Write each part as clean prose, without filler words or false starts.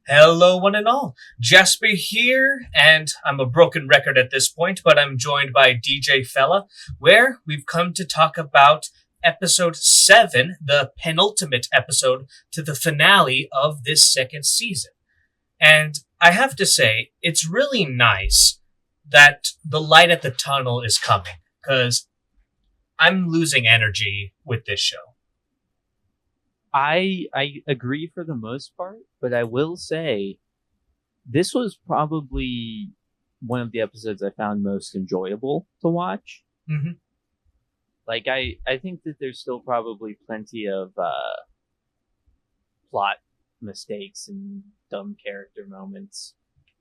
Hello, one and all. Jasper here, and I'm a broken record at this point, but I'm joined by DJ Fella, where we've come to talk about episode 7, the penultimate episode to the finale of this second season. And I have to say, it's really nice that the light at the tunnel is coming, because I'm losing energy with this show. I agree for the most part, but I will say this was probably one of the episodes I found most enjoyable to watch. Mm-hmm. Like I think that there's still probably plenty of plot mistakes and dumb character moments.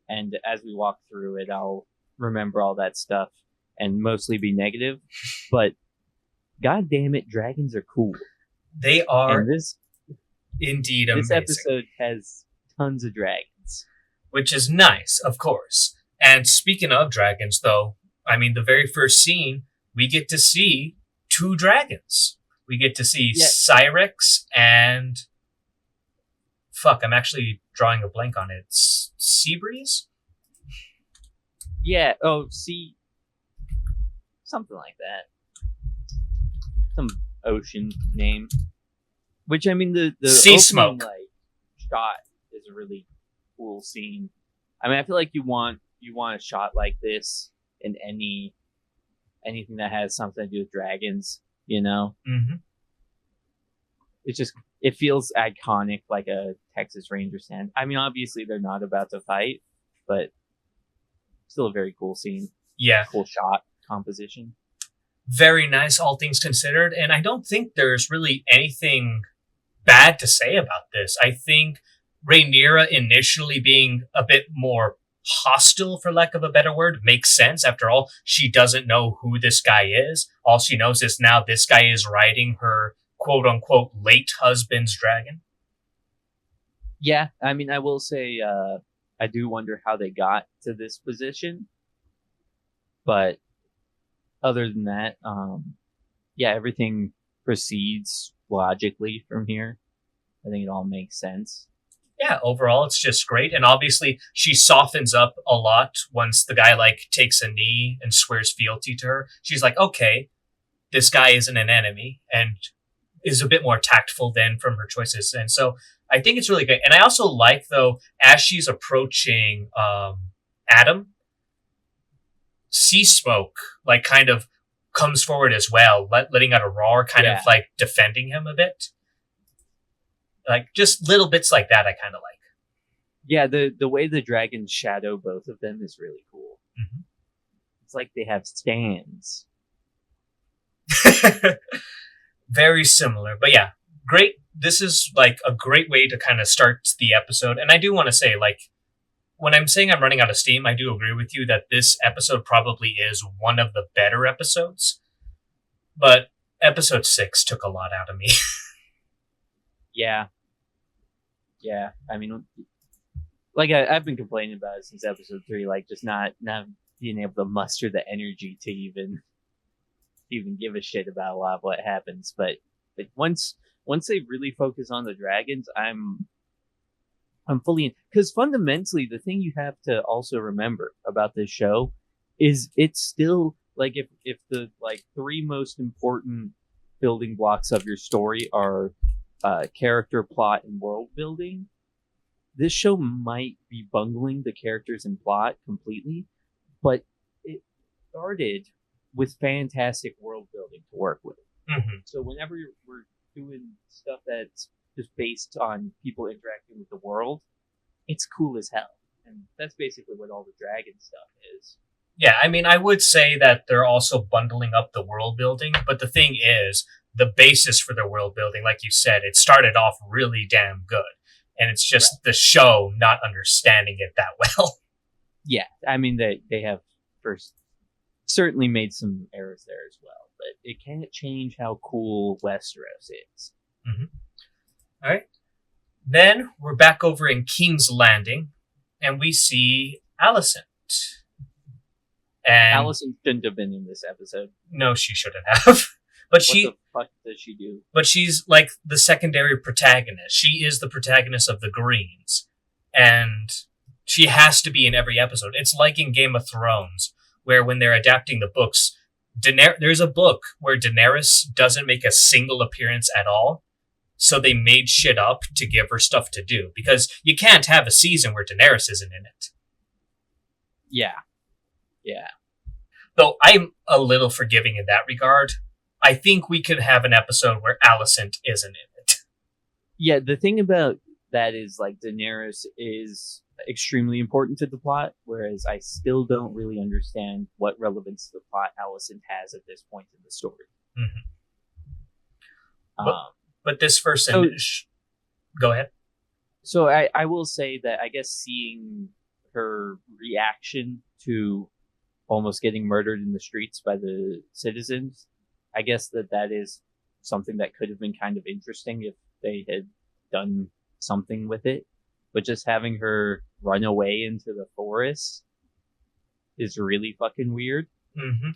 And as we walk through it, I'll remember all that stuff and mostly be negative. But god damn it, dragons are cool. They are And this indeed this amazing. episode has tons of dragons. Which is nice, of course. And speaking of dragons, though, I mean, the very first scene, we get to see two dragons. We get to see Cyrex and... Fuck, I'm actually drawing a blank on it. Seabreeze? Yeah, see, something like that. Some ocean name. Which, I mean, the Sea opening, Smoke. Shot is a really cool scene. I mean, I feel like you want a shot like this in anything that has something to do with dragons, you know? Mm-hmm. It feels iconic, like a Texas Ranger stand. I mean, obviously they're not about to fight, but still a very cool scene. Yeah. Cool shot composition. Very nice, all things considered. And I don't think there's really anything bad to say about this. I think Rhaenyra initially being a bit more hostile, for lack of a better word, makes sense. After all, she doesn't know who this guy is. All she knows is now this guy is riding her quote-unquote late husband's dragon. Yeah, I mean, I will say I do wonder how they got to this position. But other than that, yeah, everything proceeds logically from here. I think it all makes sense. Yeah, overall, it's just great. And obviously, she softens up a lot once the guy, takes a knee and swears fealty to her. She's like, okay, this guy isn't an enemy, and is a bit more tactful then from her choices. And so I think it's really great. And I also like, though, as she's approaching Adam, Sea Smoke, kind of comes forward as well, letting out a roar, kind of defending him a bit. Just little bits like that I kind of like. Yeah, the way the dragons shadow both of them is really cool. Mm-hmm. It's like they have stands. Very similar. But yeah, great. This is a great way to kind of start the episode. And I do want to say, when I'm saying I'm running out of steam, I do agree with you that this episode probably is one of the better episodes. But episode 6 took a lot out of me. Yeah. I mean, I've been complaining about it since episode 3, just not being able to muster the energy to even give a shit about a lot of what happens. But once they really focus on the dragons, I'm fully in. Because fundamentally, the thing you have to also remember about this show is it's still if the 3 most important building blocks of your story are character, plot, and world building, this show might be bungling the characters and plot completely, but it started with fantastic world building to work with. Mm-hmm. So whenever we're doing stuff that's just based on people interacting with the world, it's cool as hell. And that's basically what all the dragon stuff is. Yeah, I mean, I would say that they're also bundling up the world building, but the thing is, the basis for the world building, like you said, it started off really damn good. And it's just the show not understanding it that well. Yeah, I mean, they have first certainly made some errors there as well, but it can't change how cool Westeros is. Mm-hmm. All right. Then we're back over in King's Landing, and we see Alicent. And Alicent shouldn't have been in this episode. No, she shouldn't have. But what the fuck does she do? But she's the secondary protagonist. She is the protagonist of the Greens. and she has to be in every episode. It's like in Game of Thrones, where when they're adapting the books, there's a book where Daenerys doesn't make a single appearance at all. So they made shit up to give her stuff to do, because you can't have a season where Daenerys isn't in it. Yeah. Yeah. Though I'm a little forgiving in that regard. I think we could have an episode where Alicent isn't in it. Yeah, the thing about that is, like, Daenerys is extremely important to the plot, whereas I still don't really understand what relevance to the plot Alicent has at this point in the story. Mm-hmm. But this first image... Go ahead. So I will say that I guess seeing her reaction to almost getting murdered in the streets by the citizens, I guess that is something that could have been kind of interesting if they had done something with it. But just having her run away into the forest is really fucking weird. Mm-hmm.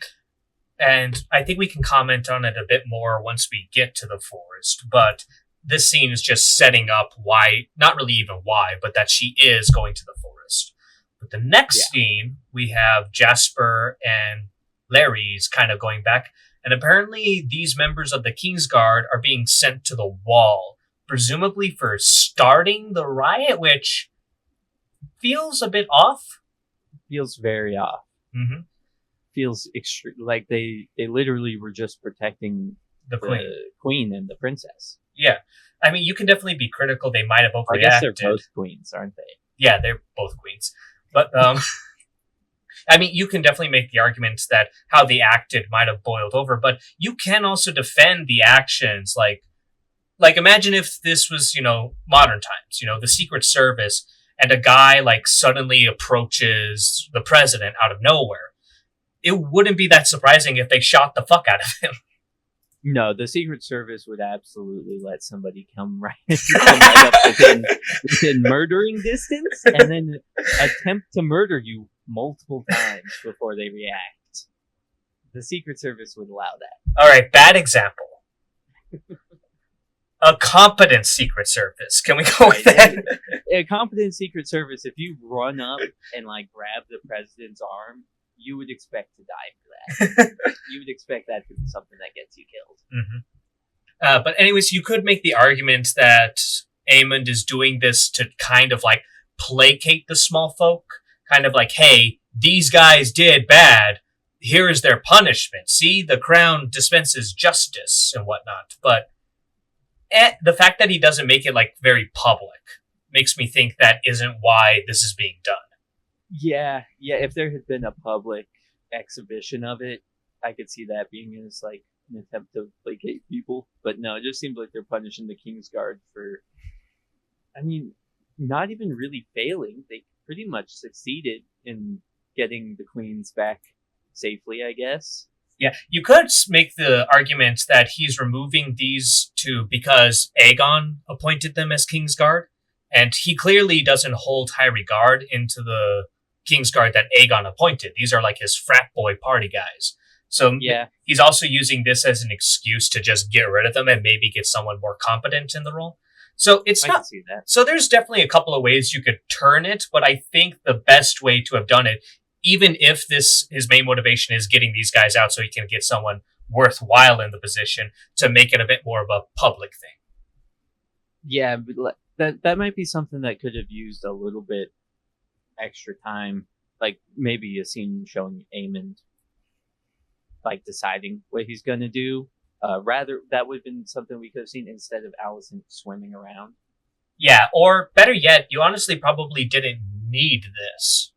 And I think we can comment on it a bit more once we get to the forest. But this scene is just setting up why, not really even why, but that she is going to the forest. But the next scene, we have Jasper and Larry's kind of going back. And apparently these members of the Kingsguard are being sent to the wall, presumably for starting the riot, which feels a bit off. Feels very off. Mm-hmm. Feels extreme. Like they literally were just protecting the queen and the princess. Yeah. I mean, you can definitely be critical. They might have overreacted. I guess they're both queens, aren't they? Yeah, they're both queens. But, I mean, you can definitely make the argument that how they acted might have boiled over, but you can also defend the actions. Like imagine if this was, modern times, the Secret Service, and a guy, suddenly approaches the president out of nowhere. It wouldn't be that surprising if they shot the fuck out of him. No, the Secret Service would absolutely let somebody come right up within murdering distance and then attempt to murder you multiple times before they react. The Secret Service would allow that. All right, bad example. A competent Secret Service. Can we go with that? A competent Secret Service, if you run up and grab the president's arm, you would expect to die for that. You would expect that to be something that gets you killed. Mm-hmm. But anyways, you could make the argument that Aemond is doing this to kind of placate the small folk. Kind of hey, these guys did bad. Here is their punishment. See, the crown dispenses justice and whatnot. But the fact that he doesn't make it very public makes me think that isn't why this is being done. Yeah. If there had been a public exhibition of it, I could see that being as an attempt to placate people. But no, it just seems like they're punishing the Kingsguard for, not even really failing. They pretty much succeeded in getting the queens back safely, I guess. Yeah, you could make the argument that he's removing these two because Aegon appointed them as Kingsguard, and he clearly doesn't hold high regard into the Kingsguard that Aegon appointed. These are his frat boy party guys. So yeah, he's also using this as an excuse to just get rid of them and maybe get someone more competent in the role. So I can see that. So there's definitely a couple of ways you could turn it, but I think the best way to have done it, even if his main motivation is getting these guys out so he can get someone worthwhile in the position, to make it a bit more of a public thing. Yeah, but that might be something that could have used a little bit extra time, maybe a scene showing Aemond deciding what he's gonna do. Rather, that would have been something we could have seen instead of Alicent swimming around. Yeah, or better yet, you honestly probably didn't need this.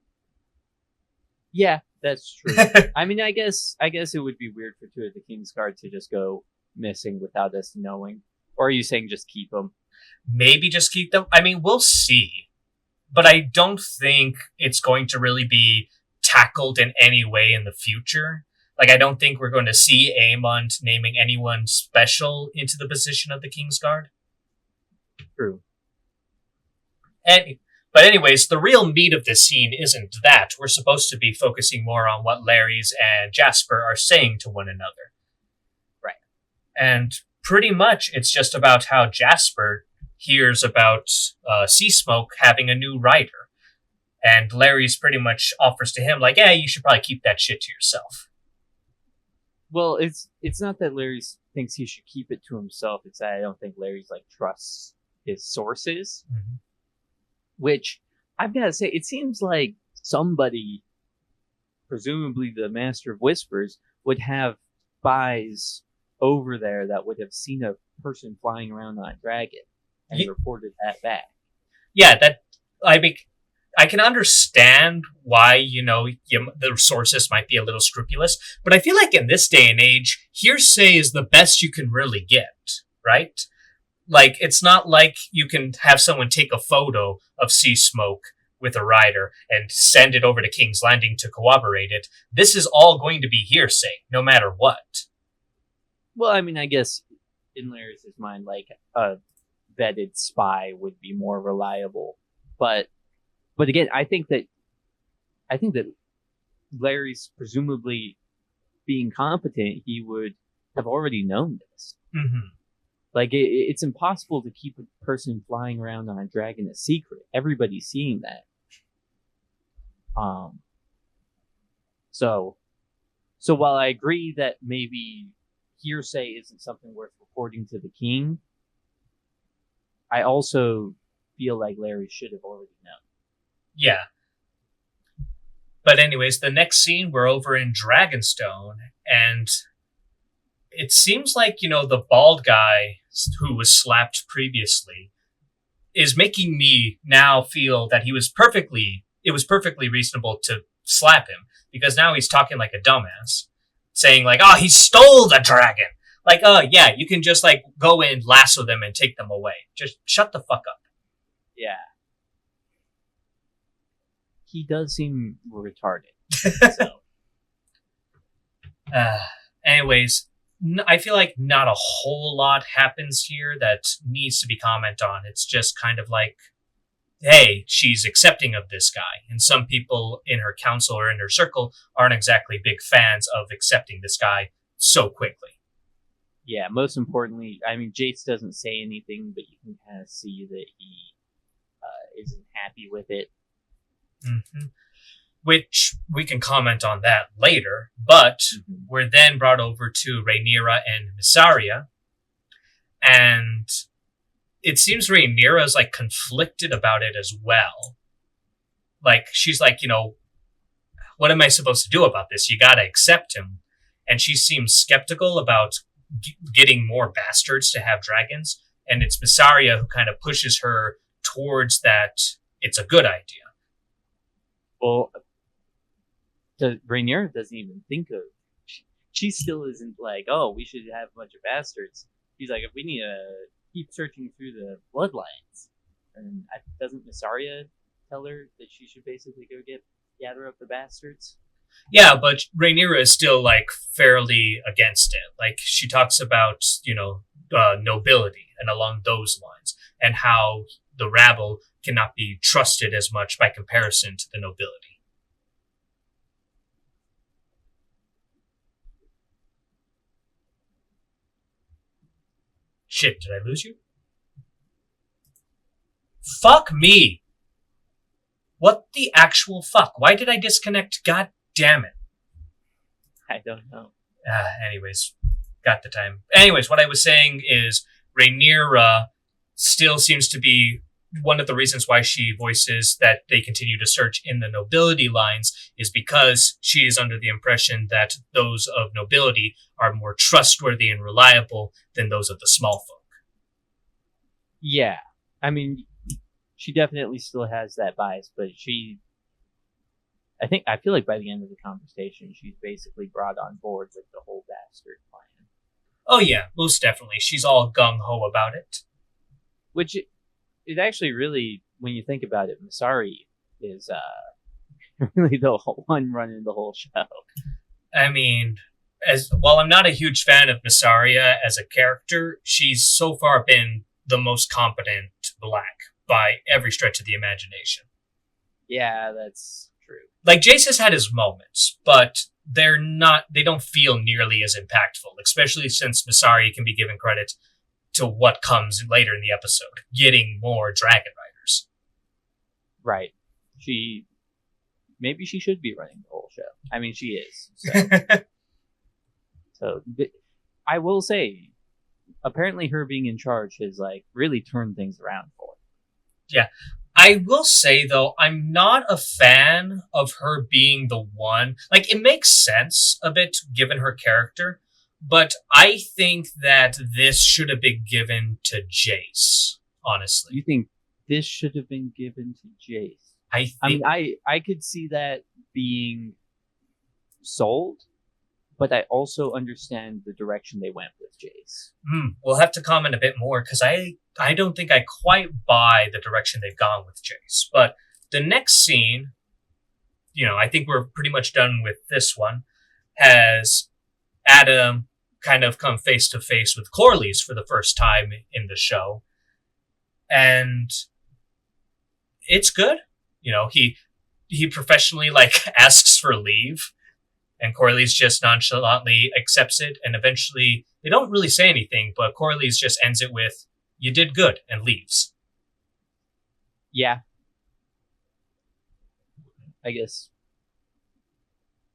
Yeah, that's true. I guess it would be weird for two of the Kingsguard to just go missing without us knowing. Or are you saying just keep them? Maybe just keep them. We'll see. But I don't think it's going to really be tackled in any way in the future. I don't think we're going to see Aemond naming anyone special into the position of the Kingsguard. True. But anyways, the real meat of this scene isn't that. We're supposed to be focusing more on what Larry's and Jasper are saying to one another. Right. And pretty much it's just about how Jasper hears about Sea Smoke having a new rider. And Larry's pretty much offers to him, like, yeah, you should probably keep that shit to yourself. Well, it's not that Larry thinks he should keep it to himself. It's that I don't think Larry's like trusts his sources, which I've got to say, it seems like somebody, presumably the Master of Whispers, would have spies over there that would have seen a person flying around on a dragon and reported that back. Yeah, I can understand why, the sources might be a little scrupulous, but I feel like in this day and age, hearsay is the best you can really get, right? Like, it's not like you can have someone take a photo of Sea Smoke with a rider and send it over to King's Landing to corroborate it. This is all going to be hearsay, no matter what. Well, I mean, I guess in Larry's mind, like, a vetted spy would be more reliable. But again, I think that Larry's presumably being competent, he would have already known this. Mm-hmm. Like, it's impossible to keep a person flying around on a dragon a secret. Everybody's seeing that. So while I agree that maybe hearsay isn't something worth reporting to the king, I also feel like Larry should have already known. Yeah. But anyways, the next scene, we're over in Dragonstone, and it seems like, the bald guy who was slapped previously is making me now feel that it was perfectly reasonable to slap him, because now he's talking like a dumbass, saying like, oh, he stole the dragon. Like, oh, yeah, you can just like go in, lasso them, and take them away. Just shut the fuck up. Yeah. He does seem retarded. So. Anyways, I feel like not a whole lot happens here that needs to be commented on. It's just kind of like, hey, she's accepting of this guy. And some people in her council or in her circle aren't exactly big fans of accepting this guy so quickly. Yeah, most importantly, I mean, Jace doesn't say anything, but you can kind of see that he isn't happy with it. Mm-hmm. Which we can comment on that later, but we're then brought over to Rhaenyra and Mysaria, and it seems Rhaenyra is like conflicted about it as well. Like, she's like, what am I supposed to do about this? You gotta accept him. And she seems skeptical about getting more bastards to have dragons, and it's Mysaria who kind of pushes her towards that it's a good idea. Well, Rhaenyra doesn't even think of. She still isn't like, oh, we should have a bunch of bastards. She's like, if we need to keep searching through the bloodlines, and doesn't Mysaria tell her that she should basically go gather up the bastards? Yeah, but Rhaenyra is still like fairly against it. Like, she talks about nobility and along those lines, and how the rabble cannot be trusted as much by comparison to the nobility. Shit, did I lose you? Fuck me! What the actual fuck? Why did I disconnect? God damn it. I don't know. Anyways, got the time. Anyways, what I was saying is Rhaenyra still seems to be one of the reasons why she voices that they continue to search in the nobility lines is because she is under the impression that those of nobility are more trustworthy and reliable than those of the small folk. Yeah. I mean, she definitely still has that bias, but I feel like by the end of the conversation, she's basically brought on board with the whole bastard plan. Oh yeah, most definitely. She's all gung-ho about it. Which, it actually really, when you think about it, Mysaria is really the one running the whole show. I mean, while I'm not a huge fan of Mysaria as a character, she's so far been the most competent Black by every stretch of the imagination. Yeah, that's true. Like, Jace has had his moments, but they don't feel nearly as impactful, especially since Mysaria can be given credit to what comes later in the episode, getting more dragon riders. Right. Maybe she should be running the whole show. I mean, she is. So I will say, apparently her being in charge has like really turned things around for her. Yeah. I will say, though, I'm not a fan of her being the one. Like, it makes sense a bit given her character, but I think that this should have been given to Jace, honestly. You think this should have been given to Jace? I mean, I could see that being sold, but I also understand the direction they went with Jace. We'll have to comment a bit more, because I don't think I quite buy the direction they've gone with Jace. But the next scene, I think we're pretty much done with this one, has Adam kind of come face to face with Corlys for the first time in the show. And it's good. He professionally asks for leave, and Corlys just nonchalantly accepts it, and eventually they don't really say anything, but Corlys just ends it with, "You did good," and leaves. Yeah. I guess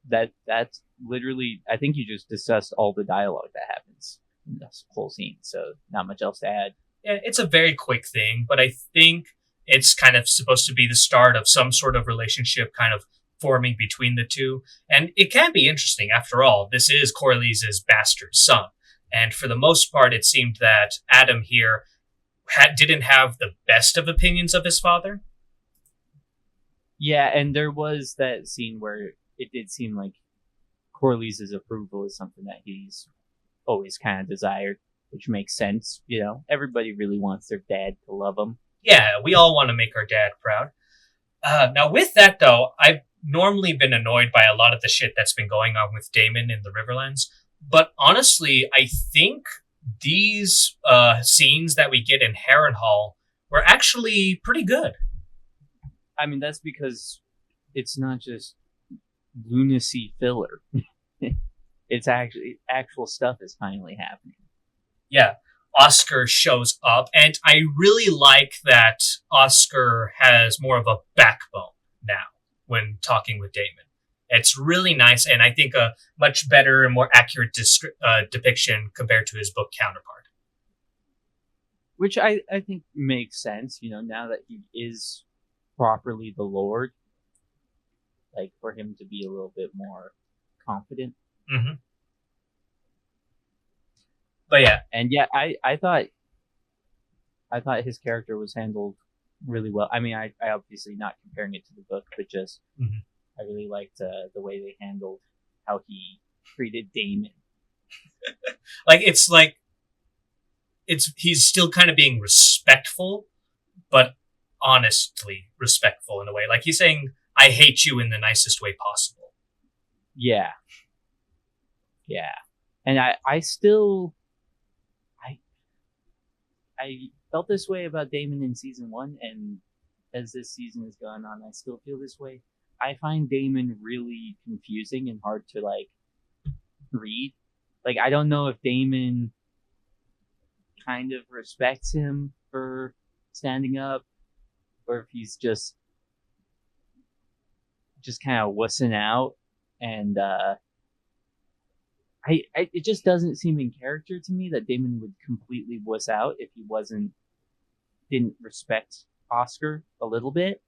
that's literally, I think you just discussed all the dialogue that happens in this whole scene, so not much else to add. Yeah, it's a very quick thing, but I think it's kind of supposed to be the start of some sort of relationship kind of forming between the two. And it can be interesting. After all, this is Corlys' bastard son. And for the most part, it seemed that Adam here didn't have the best of opinions of his father. Yeah, and there was that scene where it did seem like Corlys' approval is something that he's always kind of desired, which makes sense. Everybody really wants their dad to love them. Yeah, we all want to make our dad proud. Now, with that, though, I've normally been annoyed by a lot of the shit that's been going on with Daemon in the Riverlands. But honestly, I think these scenes that we get in Harrenhal were actually pretty good. I mean, that's because it's not just lunacy filler. It's actual stuff is finally happening. Yeah. Oscar shows up, and I really like that Oscar has more of a backbone now when talking with Daemon. It's really nice, and I think a much better and more accurate depiction compared to his book counterpart. Which I think makes sense, now that he is properly the Lord, for him to be a little bit more confident. Mm-hmm. But yeah. And yeah, I thought his character was handled really well. I mean, I obviously not comparing it to the book, but just I really liked the way they handled how he treated Daemon. He's still kind of being respectful, but honestly respectful in a way. Like, he's saying, "I hate you" in the nicest way possible. Yeah. And I felt this way about Daemon in season 1, and as this season has gone on, I still feel this way. I find Daemon really confusing and hard to read. I don't know if Daemon kind of respects him for standing up, or if he's just kind of wussing out, and it just doesn't seem in character to me that Daemon would completely wuss out if he didn't respect Oscar a little bit.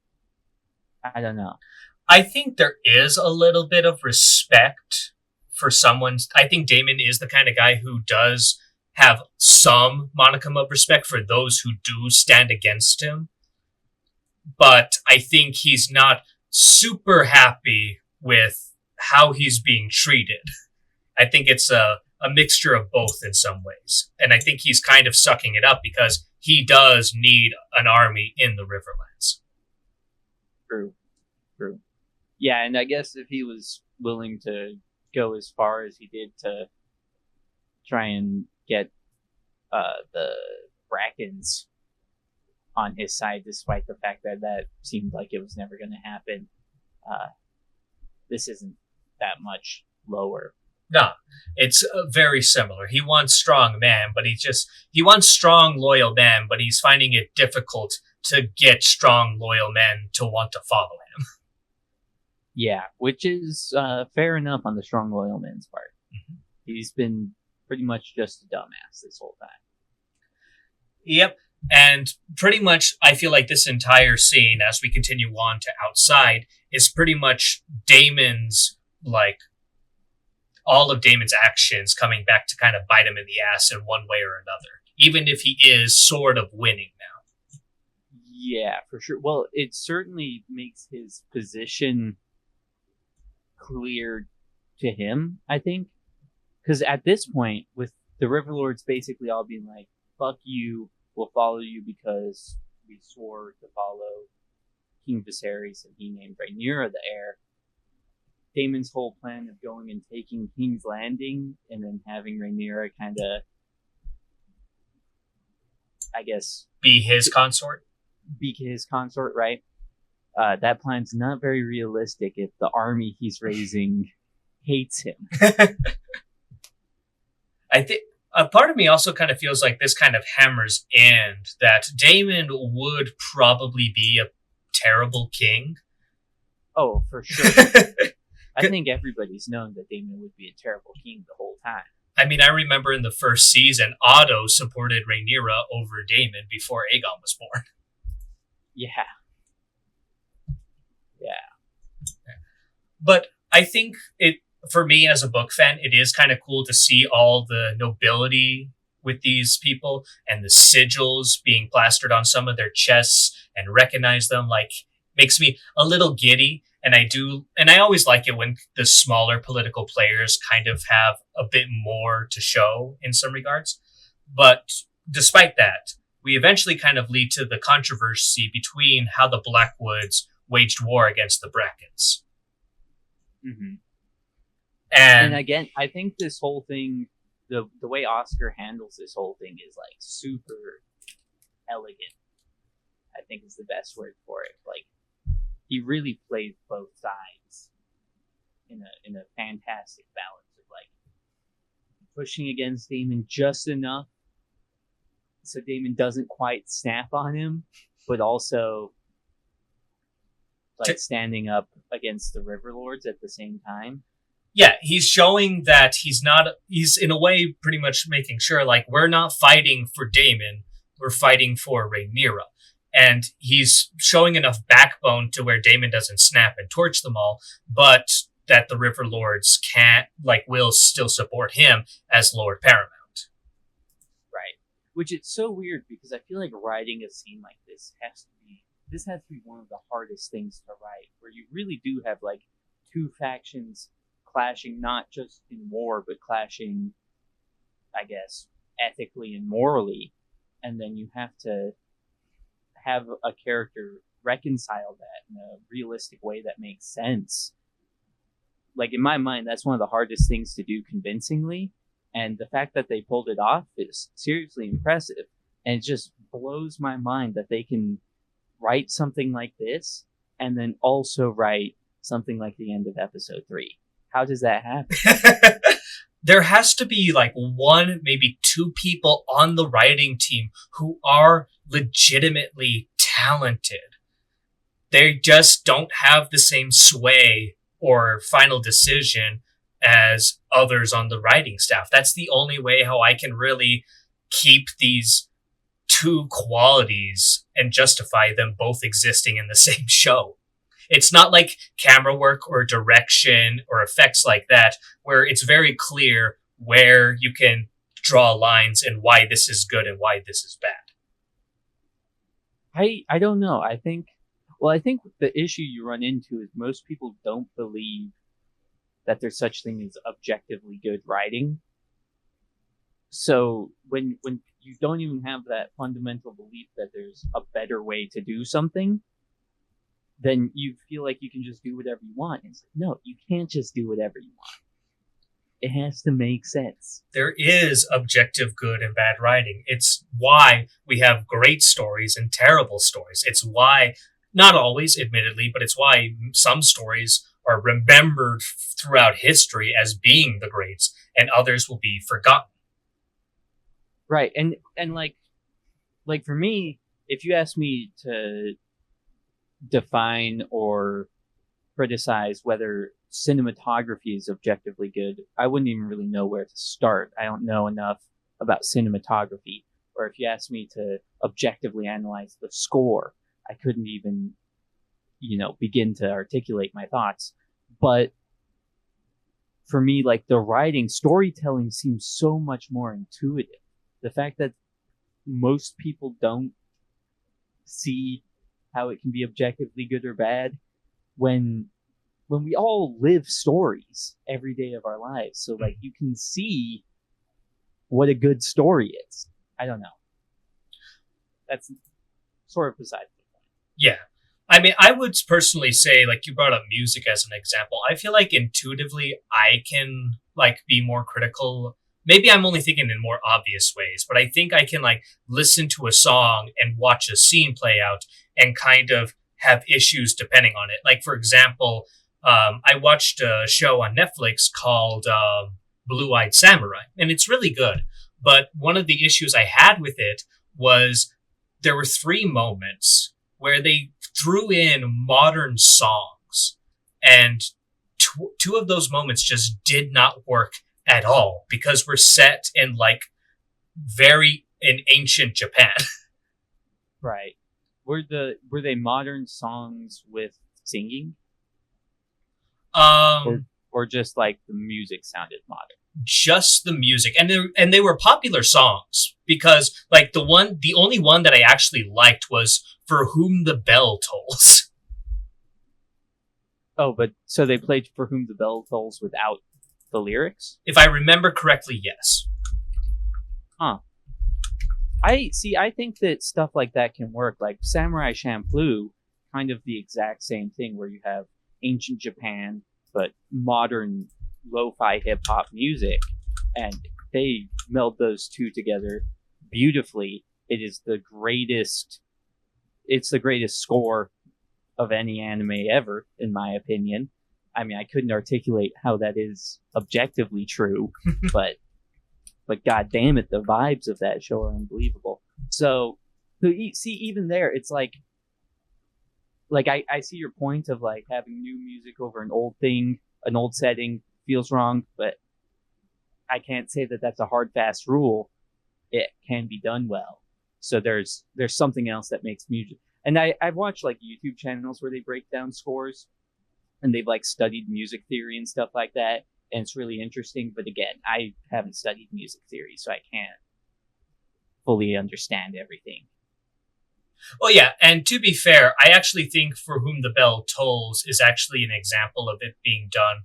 I don't know. I think there is a little bit of respect for someone's. I think Daemon is the kind of guy who does have some modicum of respect for those who do stand against him. But I think he's not super happy with how he's being treated. I think it's a mixture of both in some ways. And I think he's kind of sucking it up because he does need an army in the Riverlands. True. Yeah, and I guess if he was willing to go as far as he did to try and get the Brackens on his side, despite the fact that seemed like it was never going to happen, this isn't that much lower No, it's very similar. He wants strong man, but he wants strong, loyal men, but he's finding it difficult to get strong, loyal men to want to follow him. Yeah, which is fair enough on the strong loyal man's part. Mhm. He's been pretty much just a dumbass this whole time. Yep. And pretty much, I feel like this entire scene, as we continue on to outside, is pretty much Damon's, like, all of Damon's actions coming back to kind of bite him in the ass in one way or another, even if he is sort of winning now. Yeah, for sure. Well, it certainly makes his position clear to him, I think. Because at this point, with the Riverlords basically all being like, fuck you, we'll follow you because we swore to follow King Viserys and he named Rhaenyra the heir. Daemon's whole plan of going and taking King's Landing and then having Rhaenyra kind of, I guess, Be his consort? be his consort, right? That plan's not very realistic if the army he's raising hates him. I think a part of me also kind of feels like this kind of hammers in that Daemon would probably be a terrible king. Oh, for sure. I think everybody's known that Daemon would be a terrible king the whole time. I mean, I remember in the first season, Otto supported Rhaenyra over Daemon before Aegon was born. Yeah. But I think for me as a book fan, it is kind of cool to see all the nobility with these people and the sigils being plastered on some of their chests and recognize them. Like, makes me a little giddy. And I always like it when the smaller political players kind of have a bit more to show in some regards. But despite that, we eventually kind of lead to the controversy between how the Blackwoods waged war against the Brackens. Mm-hmm. And again, I think this whole thing, the way Oscar handles this whole thing is like super elegant. I think is the best word for it. Like, he really plays both sides in a fantastic balance of like pushing against Daemon just enough so Daemon doesn't quite snap on him, but also like standing up against the Riverlords at the same time. Yeah, he's showing that he's in a way pretty much making sure like we're not fighting for Daemon, we're fighting for Rhaenyra. And he's showing enough backbone to where Daemon doesn't snap and torch them all, but that the Riverlords will still support him as Lord Paramount. Right. Which it's so weird because I feel like writing a scene like this has to be one of the hardest things to write, where you really do have like two factions clashing not just in war, but clashing, I guess, ethically and morally. And then you have to have a character reconcile that in a realistic way that makes sense. Like, in my mind, that's one of the hardest things to do convincingly. And the fact that they pulled it off is seriously impressive. And it just blows my mind that they can write something like this and then also write something like the end of episode 3. How does that happen? There has to be like one, maybe two people on the writing team who are legitimately talented. They just don't have the same sway or final decision as others on the writing staff. That's the only way how I can really keep these two qualities and justify them both existing in the same show. It's not like camera work or direction or effects like that, where it's very clear where you can draw lines and why this is good and why this is bad. I don't know. I think the issue you run into is most people don't believe that there's such thing as objectively good writing. So when you don't even have that fundamental belief that there's a better way to do something, then you feel like you can just do whatever you want. It's like, no, you can't just do whatever you want. It has to make sense. There is objective good and bad writing. It's why we have great stories and terrible stories. It's why, not always, admittedly, but it's why some stories are remembered throughout history as being the greats, and others will be forgotten. Right. And like for me, if you ask me to define or criticize whether cinematography is objectively good, I wouldn't even really know where to start. I don't know enough about cinematography. Or if you ask me to objectively analyze the score, I couldn't even, begin to articulate my thoughts. But for me, like the writing, storytelling seems so much more intuitive. The fact that most people don't see how it can be objectively good or bad when we all live stories every day of our lives. So like you can see what a good story is. I don't know. That's sort of beside the point. Yeah. I mean, I would personally say, like, you brought up music as an example. I feel like intuitively I can, like, be more critical. Maybe I'm only thinking in more obvious ways, but I think I can, like, listen to a song and watch a scene play out and kind of have issues depending on it. Like, for example, I watched a show on Netflix called Blue-Eyed Samurai, and it's really good. But one of the issues I had with it was there were 3 moments where they threw in modern songs, and two of those moments just did not work at all because we're set in like very in ancient Japan. Right. Were they modern songs with singing? Or just like the music sounded modern? Just the music, and they were popular songs because like the only one that I actually liked was "For Whom the Bell Tolls." Oh, but so they played "For Whom the Bell Tolls" without the lyrics? If I remember correctly, yes. Huh. I think that stuff like that can work. Like Samurai Champloo, kind of the exact same thing where you have ancient Japan but modern lo-fi hip-hop music, and they meld those two together beautifully. It's the greatest score of any anime ever, in my opinion. I mean, I couldn't articulate how that is objectively true, but god damn it, the vibes of that show are unbelievable. So see, even there, it's like I see your point of like having new music over an old thing, an old setting feels wrong, but I can't say that that's a hard fast rule. It can be done well. So there's something else that makes music. And I've watched like YouTube channels where they break down scores and they've like studied music theory and stuff like that. And it's really interesting. But again, I haven't studied music theory, so I can't fully understand everything. Well, yeah, and to be fair, I actually think For Whom the Bell Tolls is actually an example of it being done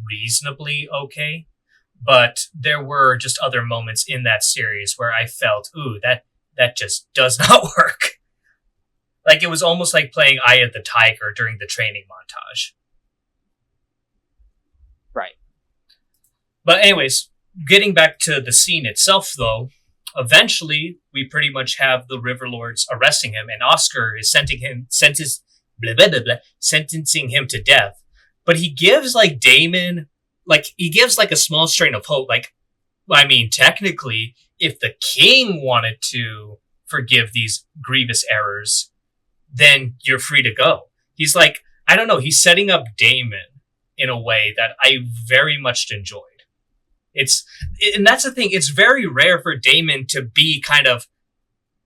reasonably okay. But there were just other moments in that series where I felt, ooh, that just does not work. Like, it was almost like playing Eye of the Tiger during the training montage. Right. But anyways, getting back to the scene itself, though, eventually we pretty much have the River Lords arresting him, and Oscar is sentencing him to death. But he gives, like, Damon, like, he gives, like, a small strain of hope. Like, I mean, technically, if the king wanted to forgive these grievous errors, then you're free to go. He's like, I don't know, he's setting up Damon in a way that I very much enjoyed. And that's the thing, it's very rare for Damon to be kind of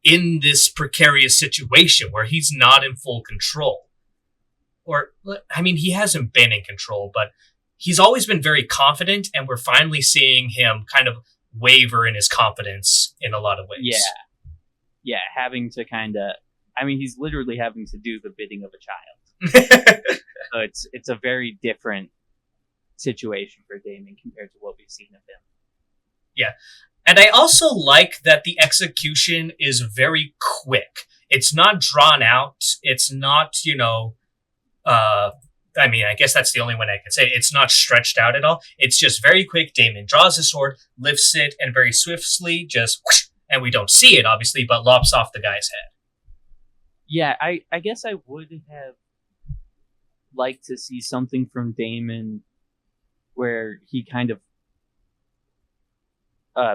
in this precarious situation where he's not in full control. Or, I mean, he hasn't been in control, but he's always been very confident, and we're finally seeing him kind of waver in his confidence in a lot of ways. Yeah, having to kind of, I mean, he's literally having to do the bidding of a child. So it's a very different situation for Damon compared to what we've seen of him. Yeah. And I also like that the execution is very quick. It's not drawn out. It's not, I mean, I guess that's the only one I can say. It's not stretched out at all. It's just very quick. Damon draws his sword, lifts it, and very swiftly just whoosh, and we don't see it, obviously, but lops off the guy's head. Yeah, I guess I would have like to see something from Damon where he kind of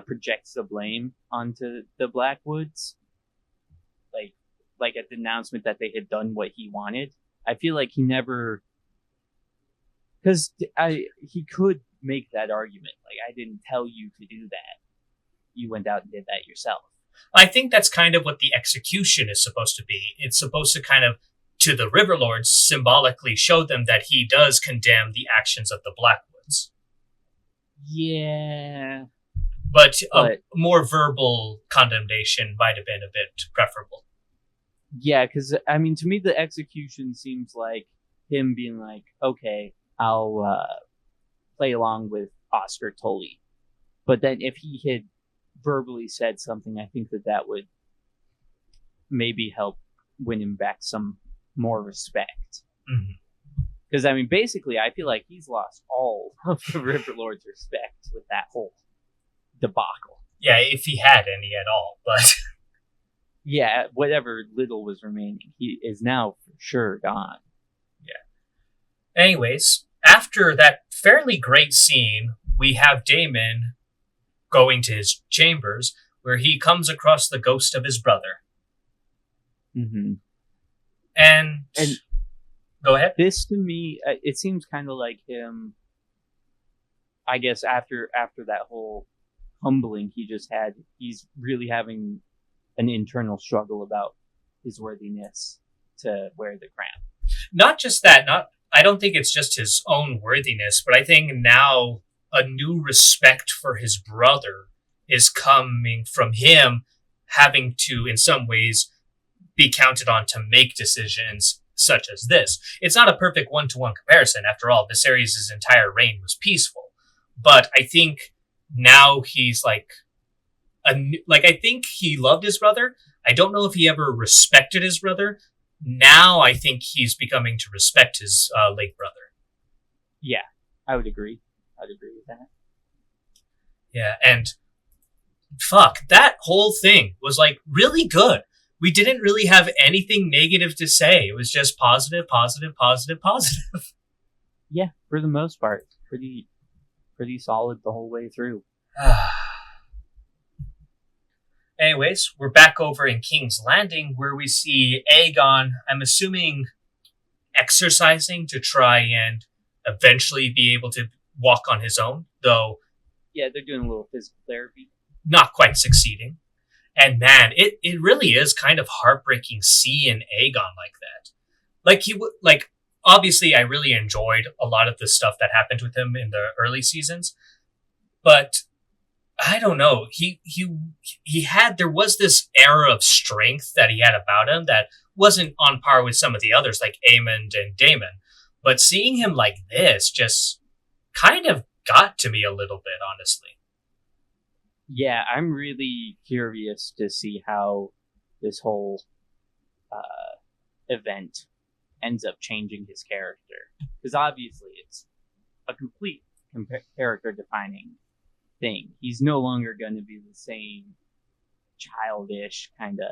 projects the blame onto the Blackwoods, like at the announcement that they had done what he wanted. I feel like he never, because he could make that argument. Like, I didn't tell you to do that. You went out and did that yourself. I think that's kind of what the execution is supposed to be. It's supposed to kind of, to the Riverlords, symbolically show them that he does condemn the actions of the Blackwoods. Yeah. But a more verbal condemnation might have been a bit preferable. Yeah, because, I mean, to me, the execution seems like him being like, okay, I'll play along with Oscar Tully. But then if he had verbally said something, I think that would maybe help win him back some more respect. Because, I mean, basically, I feel like he's lost all of the Riverlord's respect with that whole debacle. Yeah, if he had any at all, but... Yeah, whatever little was remaining, he is now for sure gone. Yeah. Anyways, after that fairly great scene, we have Damon going to his chambers, where he comes across the ghost of his brother. Mm-hmm. And go ahead. This, to me, it seems kind of like him, I guess, after that whole humbling he just had, he's really having an internal struggle about his worthiness to wear the crown. Not just that, I don't think it's just his own worthiness, but I think now a new respect for his brother is coming from him having to, in some ways, be counted on to make decisions such as this. It's not a perfect one-to-one comparison. After all, Viserys' entire reign was peaceful. But I think now he's I think he loved his brother. I don't know if he ever respected his brother. Now I think he's becoming to respect his late brother. Yeah, I would agree. I'd agree with that. Yeah, and fuck, that whole thing was really good. We didn't really have anything negative to say. It was just positive, positive, positive, positive. Yeah, for the most part, pretty solid the whole way through. Anyways, we're back over in King's Landing, where we see Aegon, I'm assuming, exercising to try and eventually be able to walk on his own, though... Yeah, they're doing a little physical therapy. Not quite succeeding. And man, it really is kind of heartbreaking seeing Aegon like that. Obviously I really enjoyed a lot of the stuff that happened with him in the early seasons, but I don't know. There was this aura of strength that he had about him that wasn't on par with some of the others like Aemond and Daemon. But seeing him like this just kind of got to me a little bit, honestly. Yeah, I'm really curious to see how this whole event ends up changing his character. Because obviously it's a complete character-defining thing. He's no longer going to be the same childish kind of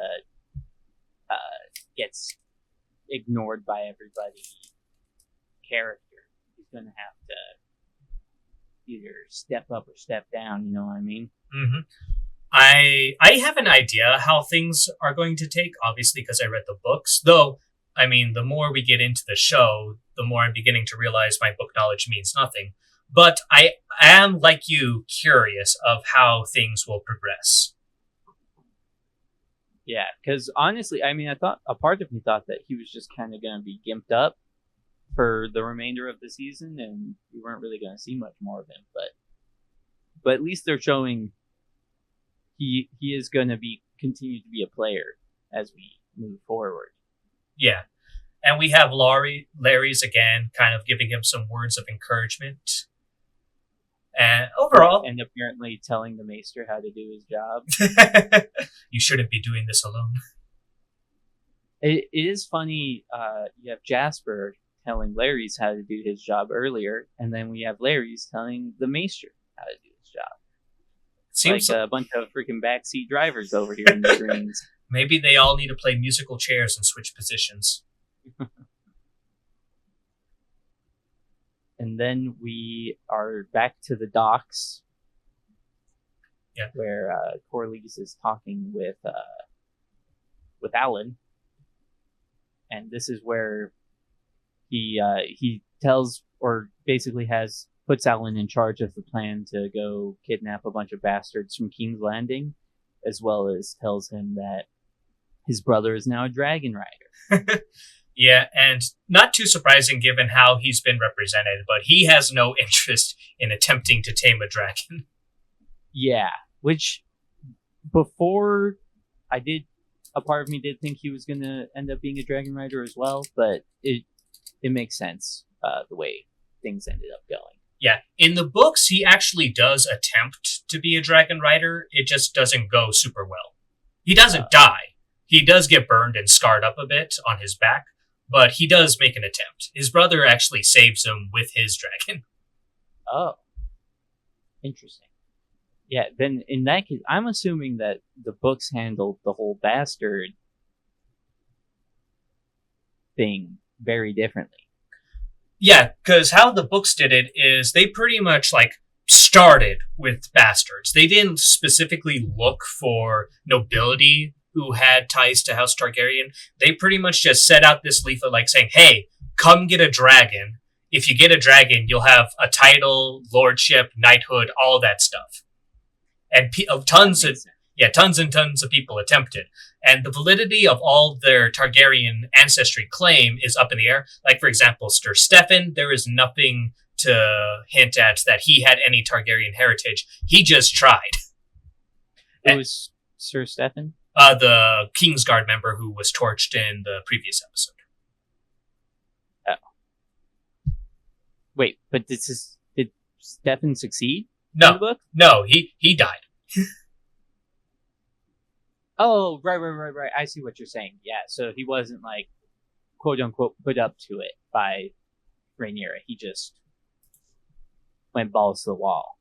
gets ignored by everybody character. He's going to have to either step up or step down, you know what I mean? Mm-hmm. I have an idea how things are going to take, obviously, because I read the books. Though, I mean, the more we get into the show, the more I'm beginning to realize my book knowledge means nothing. But I am, like you, curious of how things will progress. Yeah, because honestly, I mean, a part of me thought that he was just kind of going to be gimped up for the remainder of the season, and we weren't really going to see much more of him. But at least they're showing he is going to continue to be a player as we move forward. Yeah, and we have Larry's again, kind of giving him some words of encouragement. And overall... And apparently telling the Maester how to do his job. You shouldn't be doing this alone. It is funny, you have Jasper telling Larry's how to do his job earlier, and then we have Larry's telling the Maester how to do his job. Seems like a bunch of freaking backseat drivers over here in the screens. Maybe they all need to play musical chairs and switch positions. And then we are back to the docks. Yeah. Where Corlys is talking with Alan. And this is where he tells, or basically puts Alan in charge of the plan to go kidnap a bunch of bastards from King's Landing, as well as tells him that his brother is now a dragon rider. Yeah, and not too surprising given how he's been represented, but he has no interest in attempting to tame a dragon. Yeah, which before a part of me did think he was going to end up being a dragon rider as well, but it makes sense the way things ended up going. Yeah, in the books, he actually does attempt to be a dragon rider. It just doesn't go super well. He doesn't die. He does get burned and scarred up a bit on his back, but he does make an attempt. His brother actually saves him with his dragon. Oh, interesting. Yeah, then in that case, I'm assuming that the books handled the whole bastard thing very differently. Yeah, because how the books did it is they pretty much started with bastards. They didn't specifically look for nobility who had ties to House Targaryen. They pretty much just set out this leaflet saying, hey, come get a dragon. If you get a dragon, you'll have a title, lordship, knighthood, all that stuff. And tons and tons of people attempted. And the validity of all their Targaryen ancestry claim is up in the air. For example, Sir Stefan, there is nothing to hint at that he had any Targaryen heritage. He just tried. Who was Sir Stefan? The Kingsguard member who was torched in the previous episode. Oh. Wait, but did Stefan succeed? No. In the book? No, he died. Oh, right. I see what you're saying. Yeah, so he wasn't quote unquote put up to it by Rhaenyra. He just went balls to the wall.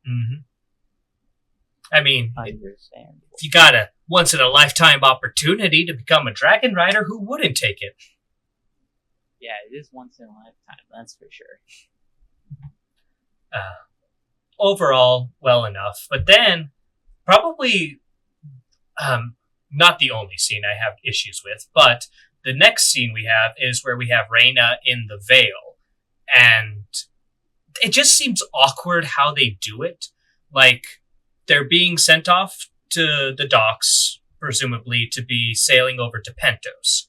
Mm-hmm. I mean, understand. If you got a once in a lifetime opportunity to become a dragon rider, who wouldn't take it? Yeah, it is once in a lifetime, that's for sure. Overall, well enough. But then, probably not the only scene I have issues with, but the next scene we have is where we have Rhaena in the Vale. And it just seems awkward how they do it. They're being sent off to the docks, presumably to be sailing over to Pentos.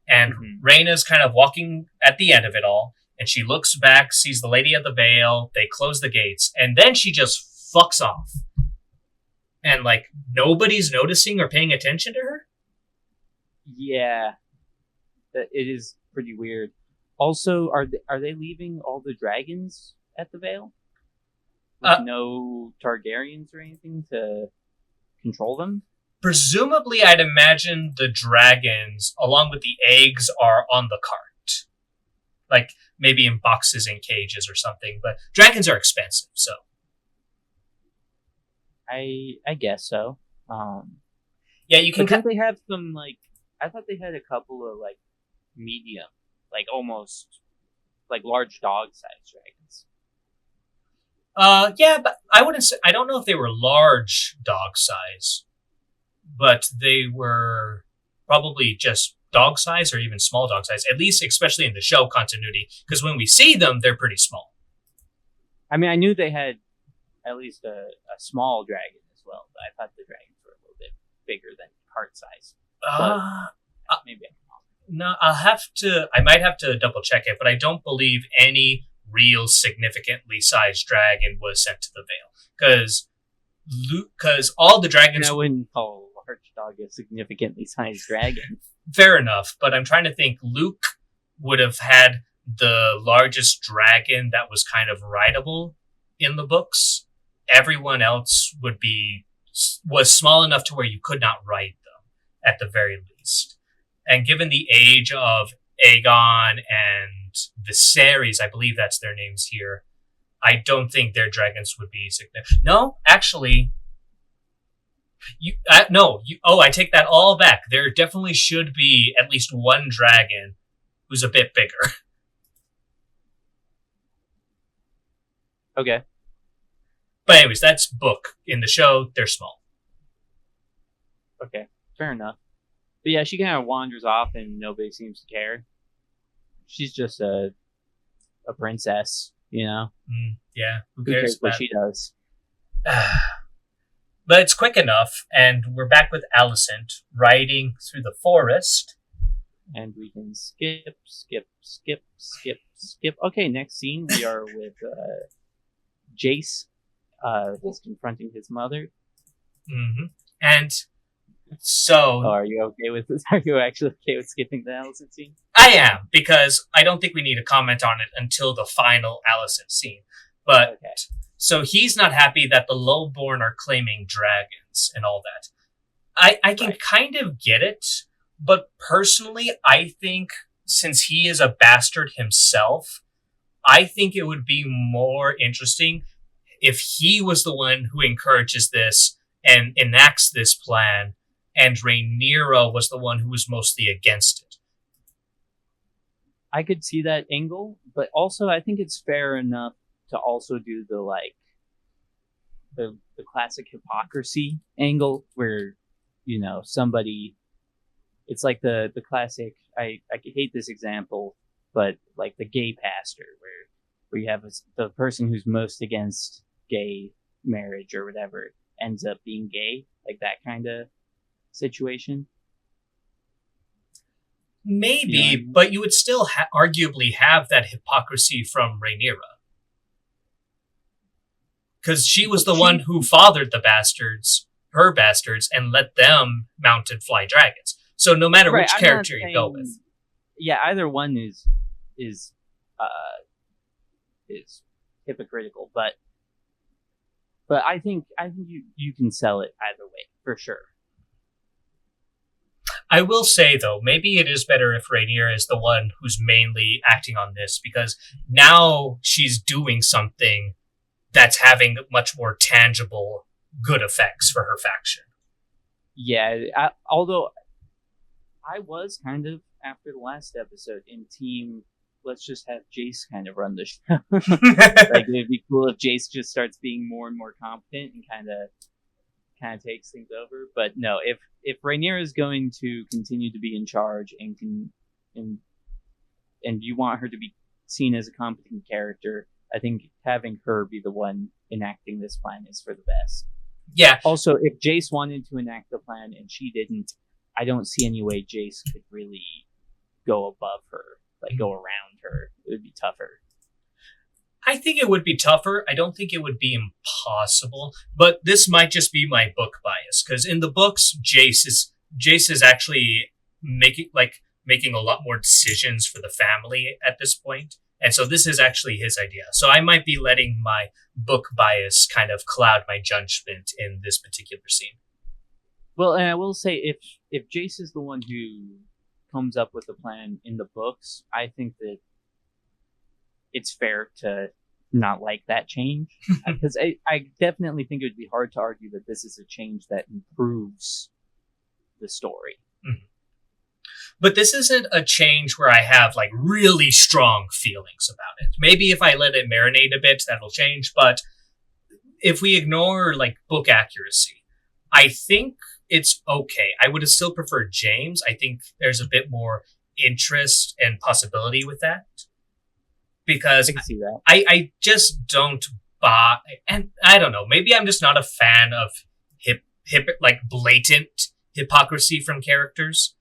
And Rhaena's kind of walking at the end of it all, and she looks back, sees the Lady of the Vale, they close the gates, and then she just fucks off. And, nobody's noticing or paying attention to her? Yeah. It is pretty weird. Also, are they leaving all the dragons at the Vale? With no Targaryens or anything to control them? Presumably, I'd imagine the dragons, along with the eggs, are on the cart. Maybe in boxes and cages or something. But dragons are expensive, so. I guess so. Yeah, you can. But they have some I thought they had a couple of medium, almost large dog-sized dragons. Yeah, but I wouldn't say. I don't know if they were large dog size, but they were probably just dog size or even small dog size. At least, especially in the show continuity, because when we see them, they're pretty small. I mean, I knew they had at least a small dragon as well, but I thought the dragons were a little bit bigger than cart size. Maybe I'm wrong. No, I might have to double check it, but I don't believe any real significantly sized dragon was sent to the Vale. Because all the dragons... I wouldn't call a large dog a significantly sized dragon. Fair enough, but I'm trying to think. Luke would have had the largest dragon that was kind of rideable in the books. Everyone else was small enough to where you could not ride them, at the very least. And given the age of Aegon and Viserys, I believe that's their names here, I don't think their dragons would be significant. No, actually, I take that all back. There definitely should be at least one dragon who's a bit bigger. Okay. But anyways, that's book. In the show, they're small. Okay. Fair enough. But yeah, she kind of wanders off and nobody seems to care. She's just a princess, you know? Yeah, who Who cares cares what about? she does? But it's quick enough, and we're back with Alicent riding through the forest. And we can skip, skip, skip, skip, skip. Okay, next scene we are with Jace. He's confronting his mother. Mm-hmm. And so Oh, are you okay with this? Are you actually okay with skipping the Alicent scene? I am, because I don't think we need to comment on it until the final Alicent scene. But Okay. so he's not happy that the lowborn are claiming dragons and all that. I can Right. kind of get it, but personally, I think since he is a bastard himself, I think it would be more interesting if he was the one who encourages this and enacts this plan, and Rhaenyra was the one who was mostly against it. I could see that angle, but also I think it's fair enough to also do the classic hypocrisy angle where, you know, somebody, it's like the classic, I hate this example, but like the gay pastor where you have the person who's most against gay marriage or whatever ends up being gay, like that kind of situation. Maybe, You know what I mean? but you would still arguably have that hypocrisy from Rhaenyra. Because she was the one who fathered the bastards, her bastards, and let them mount and fly dragons. So no matter Right, which I'm not character you go saying, with. yeah, either one is uh is hypocritical, but I think you can sell it either way for sure. I will say, though, maybe it is better if Rhaenyra is the one who's mainly acting on this, because now she's doing something that's having much more tangible good effects for her faction. Yeah, although I was kind of after the last episode in team. Let's just have Jace kind of run the show. Like it'd be cool if Jace just starts being more and more competent and kind of takes things over. But no, if Rhaenyra is going to continue to be in charge and and you want her to be seen as a competent character, I think having her be the one enacting this plan is for the best. Yeah. Also, if Jace wanted to enact the plan and she didn't, I don't see any way Jace could really go above her, like go around her. It would be tougher. I think it would be tougher. I don't think it would be impossible, but this might just be my book bias, because in the books, Jace is actually making a lot more decisions for the family at this point, and so this is actually his idea. So I might be letting my book bias kind of cloud my judgment in this particular scene. Well, and I will say if Jace is the one who comes up with the plan in the books, I think that it's fair to not like that change, because I definitely think it would be hard to argue that this is a change that improves the story. Mm-hmm. But this isn't a change where I have like really strong feelings about it. Maybe if I let it marinate a bit, that'll change. But if we ignore like book accuracy, I think it's okay. I would have still preferred James. I think there's a bit more interest and possibility with that, because I can see that. I just don't buy, and I don't know, maybe I'm just not a fan of like blatant hypocrisy from characters.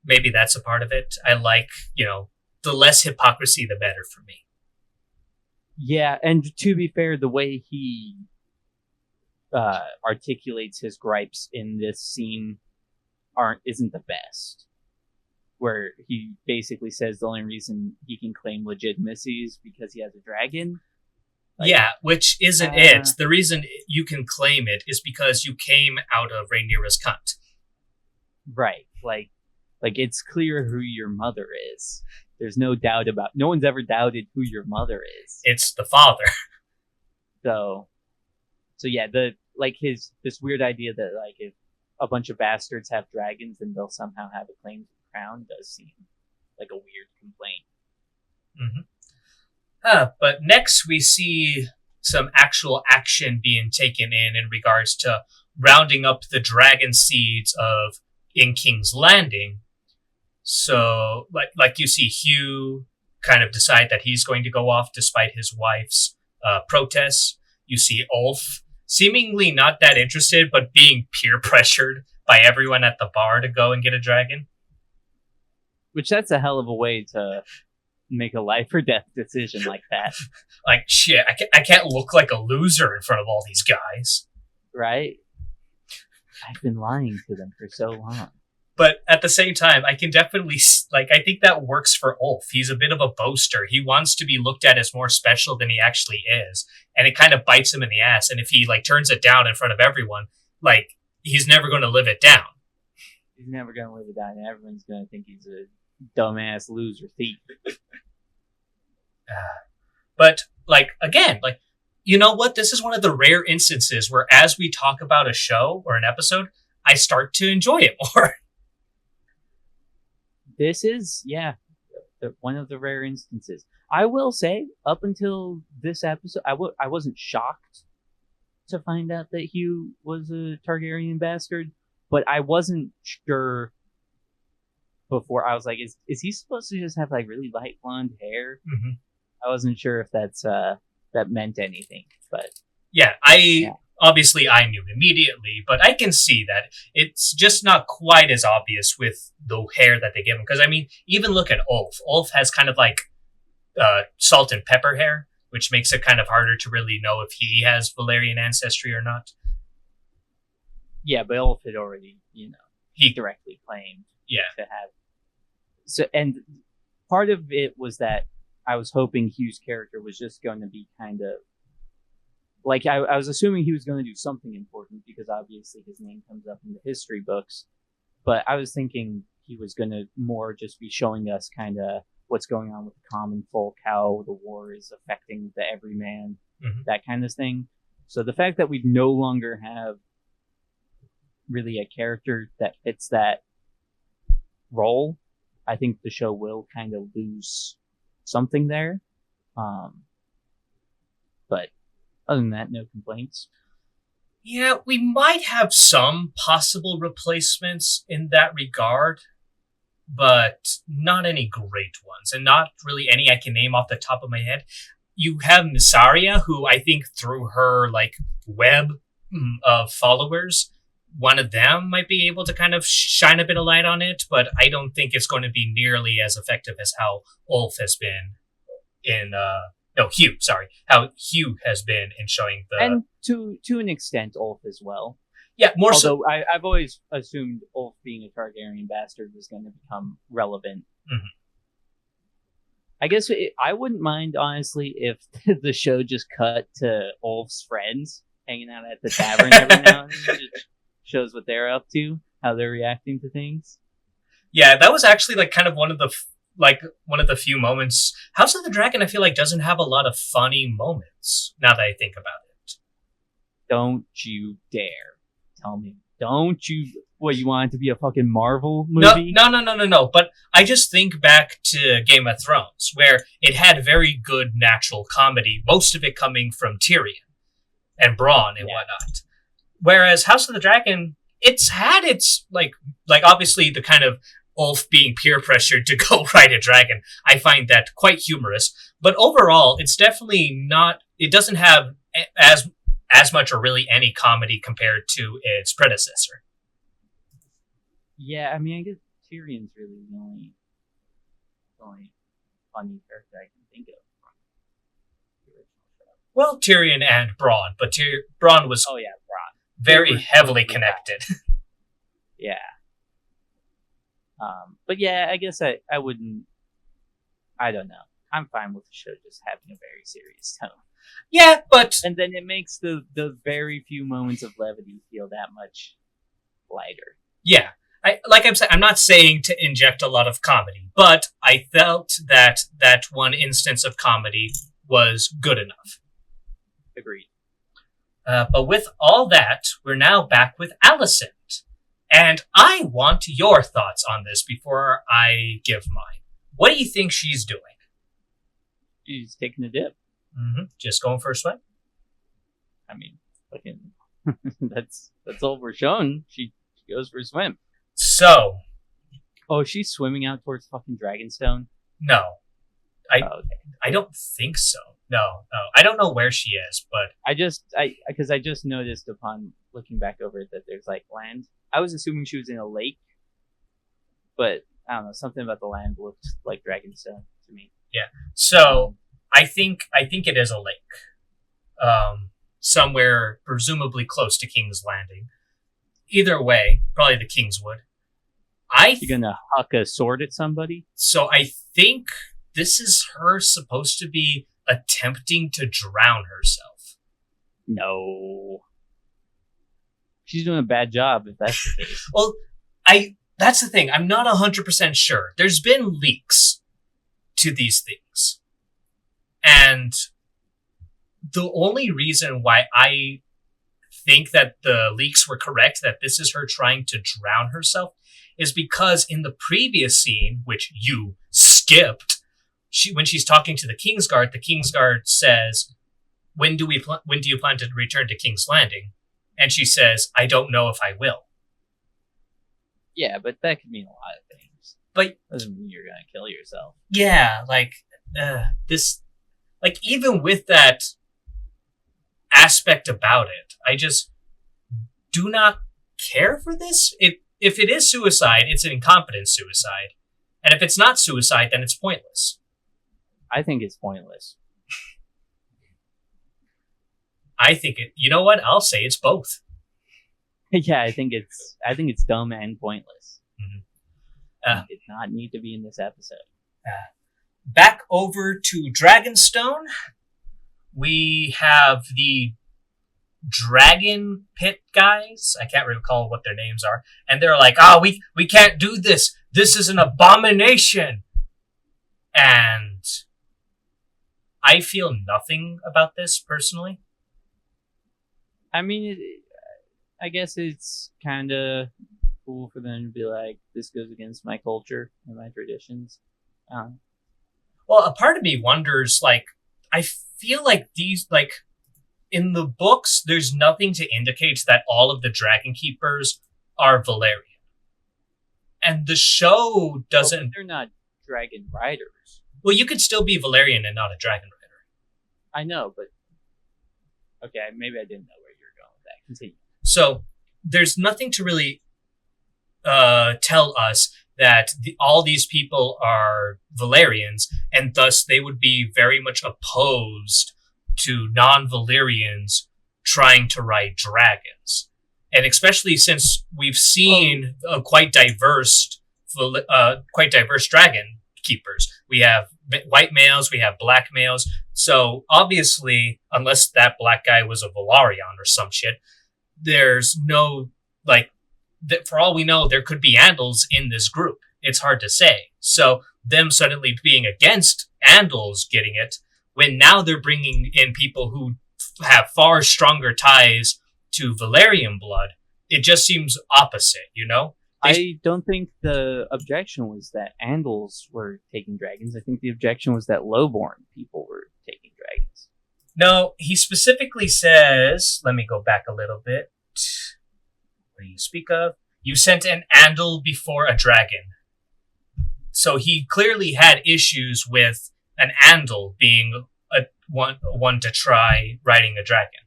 Maybe that's a part of it. I like, the less hypocrisy, the better for me. Yeah, and to be fair, the way he articulates his gripes in this scene isn't the best. Where he basically says the only reason he can claim legitimacy is because he has a dragon. Like, yeah, which isn't it. The reason you can claim it is because you came out of Rhaenyra's cunt. Right. Like it's clear who your mother is. There's no doubt about. No one's ever doubted who your mother is. It's the father. So yeah, this weird idea that like if a bunch of bastards have dragons, then they'll somehow have a claim to the crown does seem like a weird complaint. Mm-hmm. But next we see some actual action being taken in regards to rounding up the dragon seeds of in King's Landing. So, like you see Hugh kind of decide that he's going to go off despite his wife's protests. You see Ulf seemingly not that interested, but being peer pressured by everyone at the bar to go and get a dragon. Which that's a hell of a way to make a life or death decision like that. Like, shit, I can't look like a loser in front of all these guys. Right? I've been lying to them for so long. But at the same time, I can definitely, I think that works for Ulf. He's a bit of a boaster. He wants to be looked at as more special than he actually is. And it kind of bites him in the ass. And if he, turns it down in front of everyone, he's never going to live it down. He's never going to live it down. And everyone's going to think he's a dumbass loser thief. But, again, you know what? This is one of the rare instances where as we talk about a show or an episode, I start to enjoy it more. This is, one of the rare instances. I will say, up until this episode, I wasn't shocked to find out that Hugh was a Targaryen bastard, but I wasn't sure before. I was like, is he supposed to just have really light blonde hair? Mm-hmm. I wasn't sure if that meant anything, but obviously I knew immediately, but I can see that it's just not quite as obvious with the hair that they give him. Because, even look at Ulf. Ulf has kind of salt and pepper hair, which makes it kind of harder to really know if he has Valyrian ancestry or not. Yeah, but Ulf had already, he directly claimed to have. So, and part of it was that I was hoping Hugh's character was just going to be kind of I was assuming he was going to do something important because obviously his name comes up in the history books. But I was thinking he was going to more just be showing us kind of what's going on with the common folk, how the war is affecting the everyman, that kind of thing. So the fact that we no longer have really a character that fits that role, I think the show will kind of lose something there. But other than that, no complaints. Yeah, we might have some possible replacements in that regard, but not any great ones, and not really any I can name off the top of my head. You have Missaria, who I think through her web of followers, one of them might be able to kind of shine a bit of light on it, but I don't think it's going to be nearly as effective as how Ulf has been in Hugh, sorry. How Hugh has been in showing the... And to an extent, Ulf as well. Yeah, more Although I've always assumed Ulf being a Targaryen bastard was going to become relevant. Mm-hmm. I guess I wouldn't mind, honestly, if the show just cut to Ulf's friends hanging out at the tavern every now and then. Just shows what they're up to, how they're reacting to things. Yeah, that was actually kind of one of the few moments. House of the Dragon, I feel doesn't have a lot of funny moments, now that I think about it. Don't you dare tell me. Don't you... What, you want it to be a fucking Marvel movie? No. But I just think back to Game of Thrones, where it had very good natural comedy, most of it coming from Tyrion and Bronn and whatnot. Whereas House of the Dragon, it's had its, obviously the kind of Ulf being peer pressured to go ride a dragon. I find that quite humorous. But overall, it's definitely not... It doesn't have as much or really any comedy compared to its predecessor. Yeah, I guess Tyrion's really the only funny character I can think of from the original show. Well, Tyrion and Bronn, but Bronn was Bronn. Very heavily connected. Yeah. But yeah, I guess I wouldn't... I don't know. I'm fine with the show just having a very serious tone. Yeah, but... And then it makes the very few moments of levity feel that much lighter. Yeah. I'm not saying to inject a lot of comedy, but I felt that one instance of comedy was good enough. Agreed. But with all that, we're now back with Alicent. And I want your thoughts on this before I give mine. What do you think she's doing? She's taking a dip. Just going for a swim. I mean, fucking, that's all we're shown. She goes for a swim. So, Oh, she's swimming out towards fucking Dragonstone. no, Oh, okay. I don't think so. No. I don't know where she is, but I just noticed upon looking back over it that there's like land. I was assuming she was in a lake, but I don't know, something about the land looked like Dragonstone to me. so I think it is a lake, somewhere presumably close to King's Landing. Either way, probably the Kingswood. You gonna huck a sword at somebody? So I think this is her supposed to be attempting to drown herself. No. She's doing a bad job if that's the case. Well, that's the thing. I'm not 100% sure. There's been leaks to these things. And the only reason why I think that the leaks were correct, that this is her trying to drown herself, is because in the previous scene, which you skipped, when she's talking to the Kingsguard says, when do you plan to return to King's Landing? And she says, I don't know if I will. Yeah, but that could mean a lot of things. But doesn't mean you're gonna kill yourself. yeah, even with that aspect about it, I just do not care for this. If it is suicide, it's an incompetent suicide. And if it's not suicide, then it's pointless. I think it's pointless. I think you know what? I'll say it's both. Yeah, I think it's dumb and pointless. Mm-hmm. It did not need to be in this episode. Back over to Dragonstone, we have the Dragon Pit guys. I can't recall what their names are, and they're like, we can't do this. This is an abomination." And I feel nothing about this personally. I mean, I guess it's kind of cool for them to be like, this goes against my culture and my traditions. Well, a part of me wonders, I feel like in the books, there's nothing to indicate that all of the Dragon Keepers are Valyrian. And the show doesn't... Well, they're not Dragon Riders. Well, you could still be Valyrian and not a Dragon Rider. I know, but... Okay, maybe I didn't know where you were going with that. Continue. So, there's nothing to really tell us that all these people are Valyrians, and thus they would be very much opposed to non-Valyrians trying to ride dragons. And especially since we've seen quite diverse dragon keepers. We have white males, we have black males. So obviously, unless that black guy was a Velaryon or some shit, there's no, for all we know, there could be Andals in this group. It's hard to say. So them suddenly being against Andals getting it, when now they're bringing in people who have far stronger ties to Valyrian blood, it just seems opposite, you know? I don't think the objection was that Andals were taking dragons. I think the objection was that lowborn people were taking dragons. No, he specifically says, let me go back a little bit. What do you speak of? You sent an Andal before a dragon. So he clearly had issues with an Andal being one to try riding a dragon.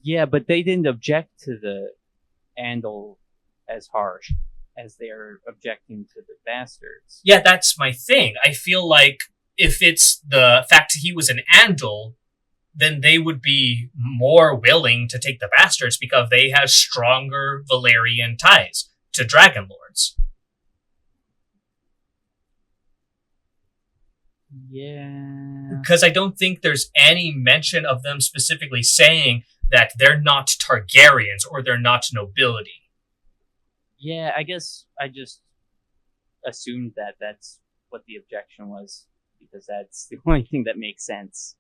Yeah, but they didn't object to the Andal as harsh as they're objecting to the bastards. Yeah, that's my thing. I feel like if it's the fact he was an Andal, then they would be more willing to take the bastards because they have stronger Valyrian ties to Dragon Lords. Yeah. Because I don't think there's any mention of them specifically saying that they're not Targaryens or they're not nobility. Yeah, I guess I just assumed that that's what the objection was because that's the only thing that makes sense.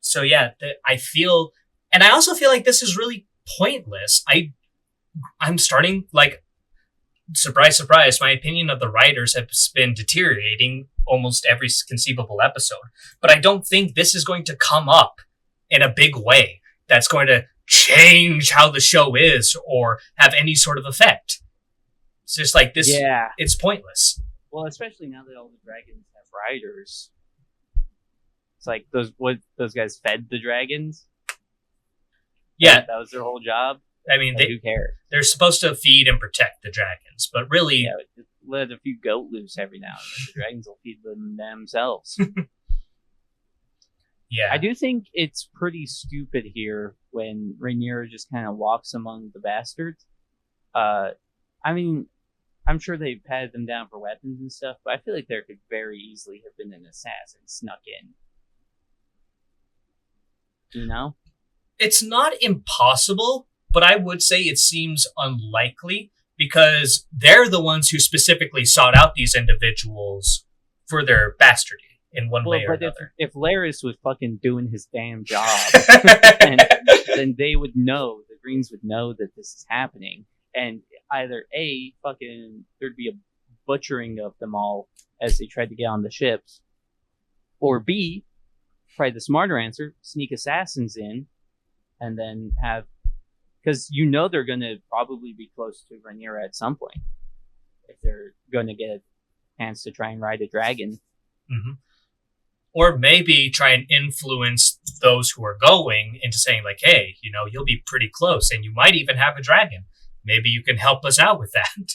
So yeah, I feel, and I also feel like this is really pointless. I'm starting, surprise, surprise, my opinion of the writers has been deteriorating almost every conceivable episode. But I don't think this is going to come up in a big way that's going to change how the show is or have any sort of effect. It's just like this. Yeah. It's pointless. Well, especially now that all the dragons have riders. It's like those guys fed the dragons. Yeah, that was their whole job. I mean, who cares? They're supposed to feed and protect the dragons, but really, just let a few goat loose every now and then. The dragons will feed them themselves. Yeah, I do think it's pretty stupid here when Rhaenyra just kind of walks among the bastards. I mean, I'm sure they patted them down for weapons and stuff, but I feel like there could very easily have been an assassin snuck in. You know? It's not impossible, but I would say it seems unlikely because they're the ones who specifically sought out these individuals for their bastardy in one way or another. If Larys was fucking doing his damn job, then they would know, the Greens would know that this is happening. And either A, fucking, there'd be a butchering of them all as they tried to get on the ships, or B, probably the smarter answer, sneak assassins in, and then have, because you know they're going to probably be close to Rhaenyra at some point, if they're going to get a chance to try and ride a dragon. Mm-hmm. Or maybe try and influence those who are going into saying like, hey, you know, you'll be pretty close and you might even have a dragon. Maybe you can help us out with that.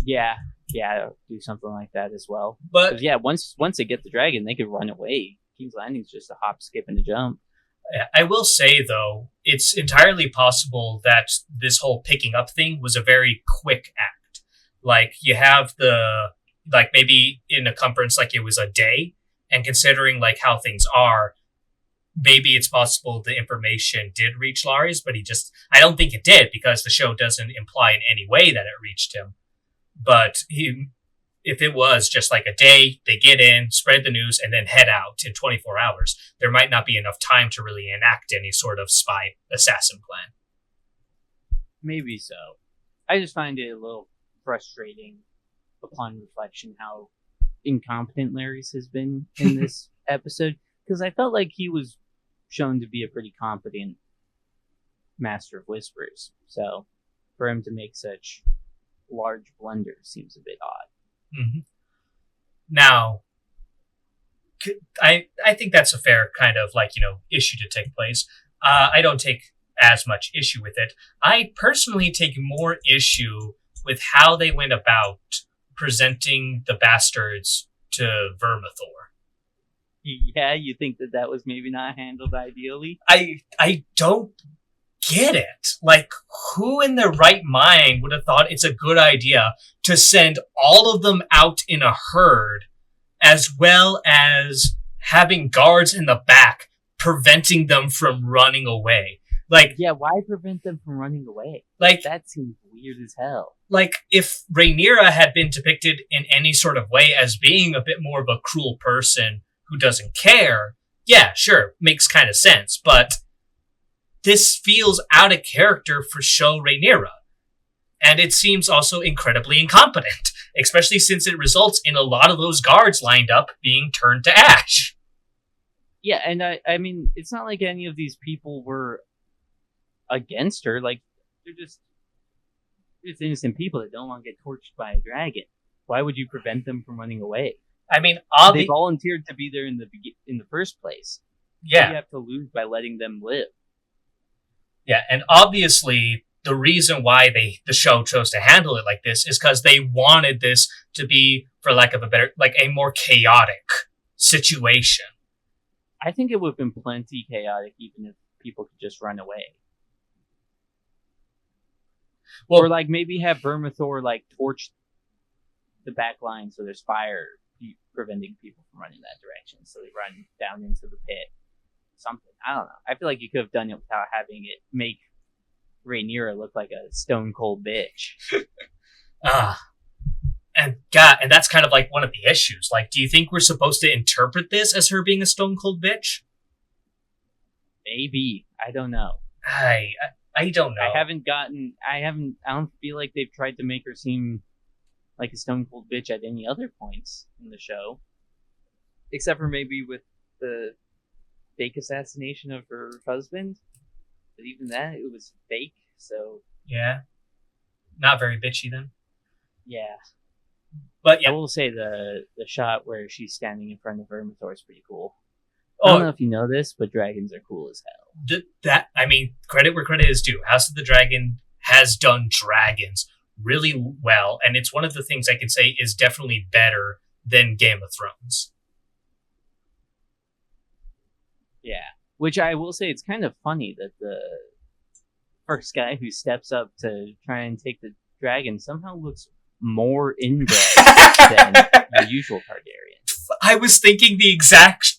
Yeah, do something like that as well. But yeah, once they get the dragon, they could run away. King's Landing's just a hop, skip, and a jump. I will say, though, it's entirely possible that this whole picking up thing was a very quick act. Like, you have like, maybe in a conference, like, it was a day, and considering, like, how things are, maybe it's possible the information did reach Larys, but I don't think it did, because the show doesn't imply in any way that it reached him. But if it was just like a day, they get in, spread the news, and then head out in 24 hours, there might not be enough time to really enact any sort of spy assassin plan. Maybe so. I just find it a little frustrating upon reflection how incompetent Larys has been in this episode, because I felt like he was shown to be a pretty competent master of whispers. So for him to make such large blunders seems a bit odd. Mm-hmm. Now, I think that's a fair kind of like, you know, issue to take place. I don't take as much issue with it. I personally take more issue with how they went about presenting the bastards to Vermithor. Yeah, you think that was maybe not handled ideally? I don't get it. Like, who in their right mind would have thought it's a good idea to send all of them out in a herd, as well as having guards in the back preventing them from running away? Like, yeah, why prevent them from running away? Like, that seems weird as hell. Like, if Rhaenyra had been depicted in any sort of way as being a bit more of a cruel person who doesn't care, yeah, sure, makes kind of sense, but this feels out of character for show Rhaenyra. And it seems also incredibly incompetent, especially since it results in a lot of those guards lined up being turned to ash. Yeah, and I mean, it's not like any of these people were against her. Like, they're just innocent people that don't want to get torched by a dragon. Why would you prevent them from running away? I mean, they volunteered to be there in the first place. Yeah, you have to lose by letting them live. Yeah, and obviously the reason why the show chose to handle it like this is because they wanted this to be, for lack of a better, like a more chaotic situation. I think it would have been plenty chaotic even if people could just run away. Well, or like maybe have Vermithor like torch the back line so there's fire preventing people from running that direction, so they run down into the pit. Something. I don't know. I feel like you could have done it without having it make Rhaenyra look like a stone cold bitch. And that's kind of like one of the issues. Like, do you think we're supposed to interpret this as her being a stone cold bitch? Maybe. I don't know. I don't know. I don't feel like they've tried to make her seem like a stone cold bitch at any other points in the show. Except for maybe with the fake assassination of her husband. But even that, it was fake, so... Yeah. Not very bitchy then. Yeah. But yeah. I will say the shot where she's standing in front of Vermithor is pretty cool. I don't know if you know this, but dragons are cool as hell. Credit where credit is due. House of the Dragon has done dragons really well, and it's one of the things I can say is definitely better than Game of Thrones. Yeah. Which I will say, it's kind of funny that the first guy who steps up to try and take the dragon somehow looks more inbred than the usual Targaryen. I was thinking the exact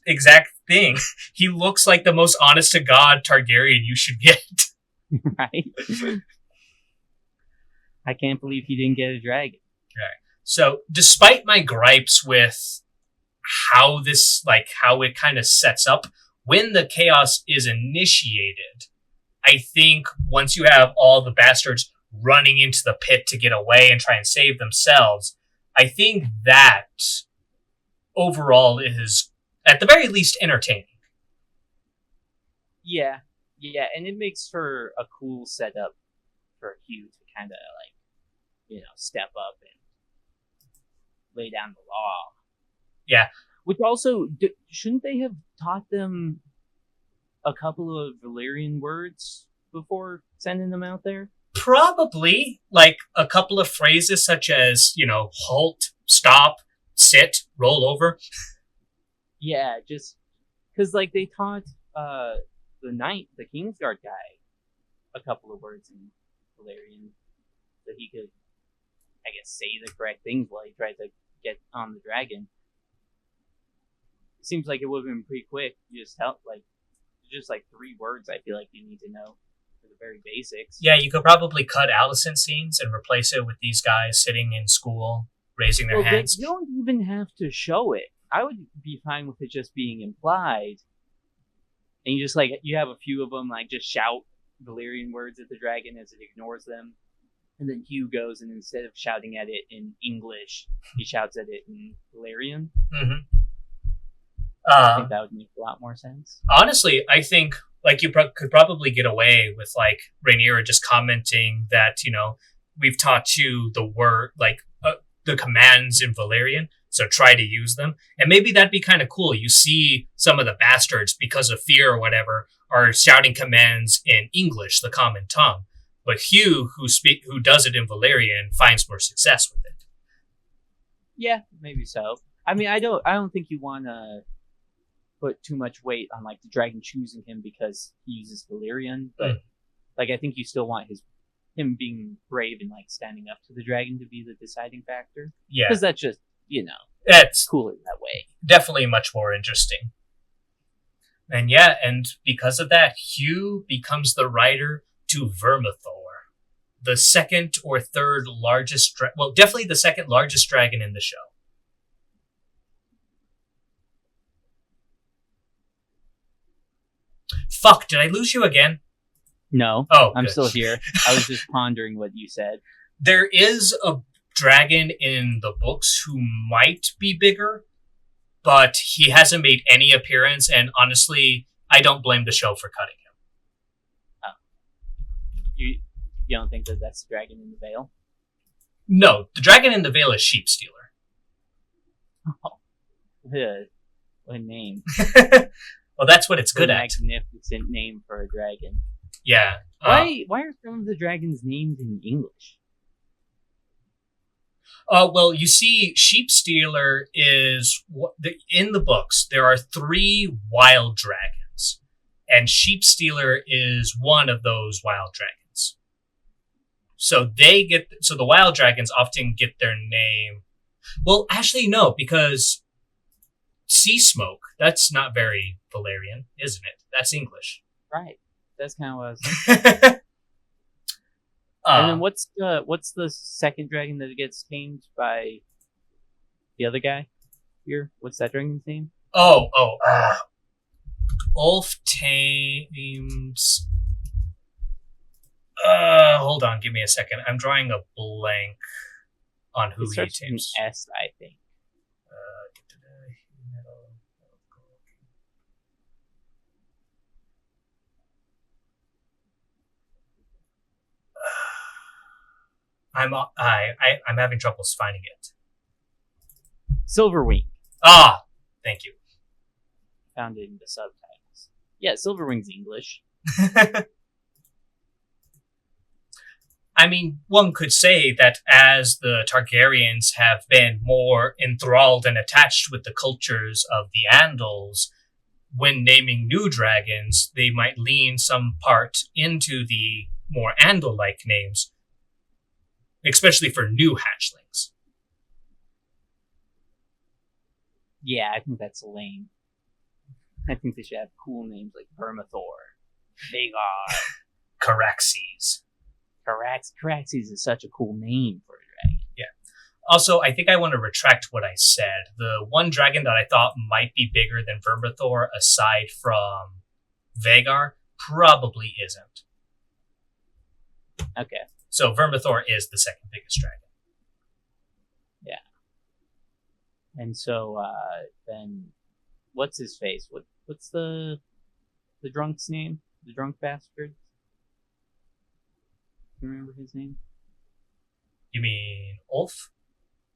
thing. He looks like the most honest to God Targaryen you should get. Right? I can't believe he didn't get a dragon. Right. So, despite my gripes with how it kind of sets up, when the chaos is initiated, I think once you have all the bastards running into the pit to get away and try and save themselves, I think that overall is, at the very least, entertaining. Yeah, and it makes for a cool setup for Hugh to kind of, step up and lay down the law. Yeah. Which also, shouldn't they have taught them a couple of Valyrian words before sending them out there? Probably, like a couple of phrases such as, halt, stop, sit, roll over. Yeah, just because, they taught the knight, the Kingsguard guy, a couple of words in Valyrian so he could, I guess, say the correct things while he tried to get on the dragon. It seems like it would have been pretty quick. You just help, just 3 words I feel like you need to know for the very basics. Yeah, you could probably cut Alicent scenes and replace it with these guys sitting in school, raising their hands. You don't even have to show it. I would be fine with it just being implied. And you just, you have a few of them, just shout Valyrian words at the dragon as it ignores them. And then Hugh goes, and instead of shouting at it in English, he shouts at it in Valyrian. Mm-hmm. I think that would make a lot more sense. Honestly, I think you could probably get away with Rhaenyra just commenting that we've taught you the word the commands in Valyrian, so try to use them, and maybe that'd be kind of cool. You see some of the bastards because of fear or whatever are shouting commands in English, the common tongue, but Hugh, who does it in Valyrian, finds more success with it. Yeah, maybe so. I mean, I don't think you want to put too much weight on the dragon choosing him because he uses Valyrian, but I think you still want him being brave and standing up to the dragon to be the deciding factor. Yeah, because that's just it's cooler that way. Definitely much more interesting. And yeah, and because of that, Hugh becomes the rider to Vermithor, the second or third largest, definitely the second largest dragon in the show. Fuck, did I lose you again? No. Oh, I'm good. still here. I was just pondering what you said. There is a dragon in the books who might be bigger, but he hasn't made any appearance, and honestly, I don't blame the show for cutting him. Oh. You don't think that that's the dragon in the Vale? No, the dragon in the Vale is Sheep Stealer. Oh. What a name. Well, that's what it's good at. Magnificent name for a dragon. Yeah. Why are some of the dragons named in English? Well, you see, Sheep Stealer is in the books. There are 3 wild dragons, and Sheep Stealer is one of those wild dragons. So the wild dragons often get their name. Well, actually, no, because Sea Smoke, that's not very Valyrian, isn't it? That's English. Right. That's kind of what I was thinking. And then what's the second dragon that gets tamed by the other guy here? What's that dragon's name? Ulf tames. Hold on, give me a second. I'm drawing a blank on who It he starts with an teams. S, I think. I'm having troubles finding it. Silverwing. Ah, thank you. Found it in the subtitles. Yeah, Silverwing's English. I mean, one could say that as the Targaryens have been more enthralled and attached with the cultures of the Andals, when naming new dragons, they might lean some part into the more Andal-like names, especially for new hatchlings. Yeah, I think that's lame. I think they should have cool names like Vermithor, Vagar, Caraxes. Caraxes is such a cool name for a dragon. Yeah. Also, I think I want to retract what I said. The one dragon that I thought might be bigger than Vermithor, aside from Vagar, probably isn't. Okay. So Vermithor is the second biggest dragon. And so then, what's his face? What's the drunk's name? The drunk bastard. You remember his name? You mean Ulf?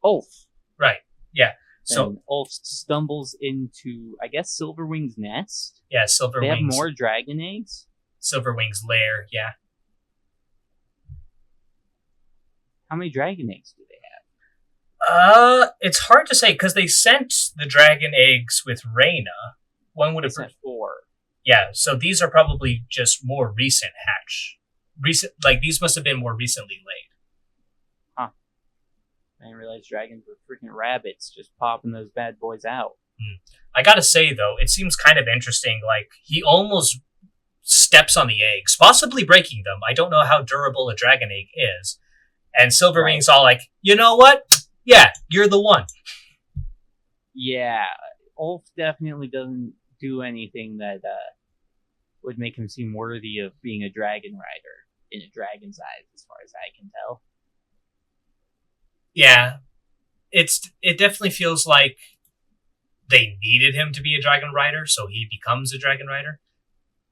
Ulf. Right. Yeah. So and Ulf stumbles into, I guess, Silverwing's nest. Yeah, Silverwing's. They have more dragon eggs. Silverwing's lair. Yeah. How many dragon eggs do they have? It's hard to say because they sent the dragon eggs with Rhaena. One would have sent 4. Yeah, so these are probably just more recent hatch. These must have been more recently laid. Huh. I didn't realize dragons were freaking rabbits, just popping those bad boys out. I gotta say though, it seems kind of interesting. Like he almost steps on the eggs, possibly breaking them. I don't know how durable a dragon egg is. And Silverwing's all like, you know what? Yeah, you're the one. Yeah, Ulf definitely doesn't do anything that would make him seem worthy of being a dragon rider in a dragon's eyes, as far as I can tell. Yeah, it definitely feels like they needed him to be a dragon rider, so he becomes a dragon rider.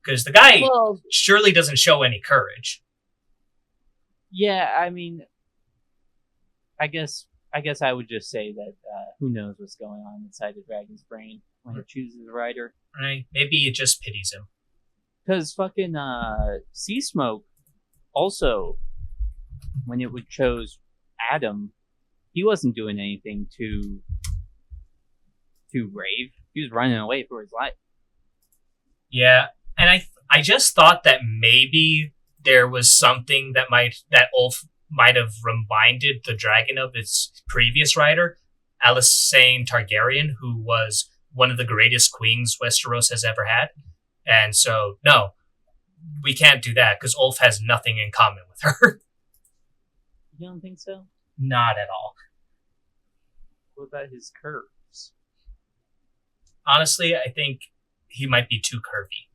Because the guy surely doesn't show any courage. Yeah, I mean, I guess I would just say that who knows what's going on inside the dragon's brain when he chooses a rider. Right? Maybe it just pities him. Because fucking Sea Smoke also, when it would chose Adam, he wasn't doing anything too brave. He was running away for his life. Yeah, and I just thought that maybe there was something that Ulf might have reminded the dragon of its previous rider, Alysanne Targaryen, who was one of the greatest queens Westeros has ever had. And so, no, we can't do that because Ulf has nothing in common with her. You don't think so? Not at all. What about his curves? Honestly, I think he might be too curvy.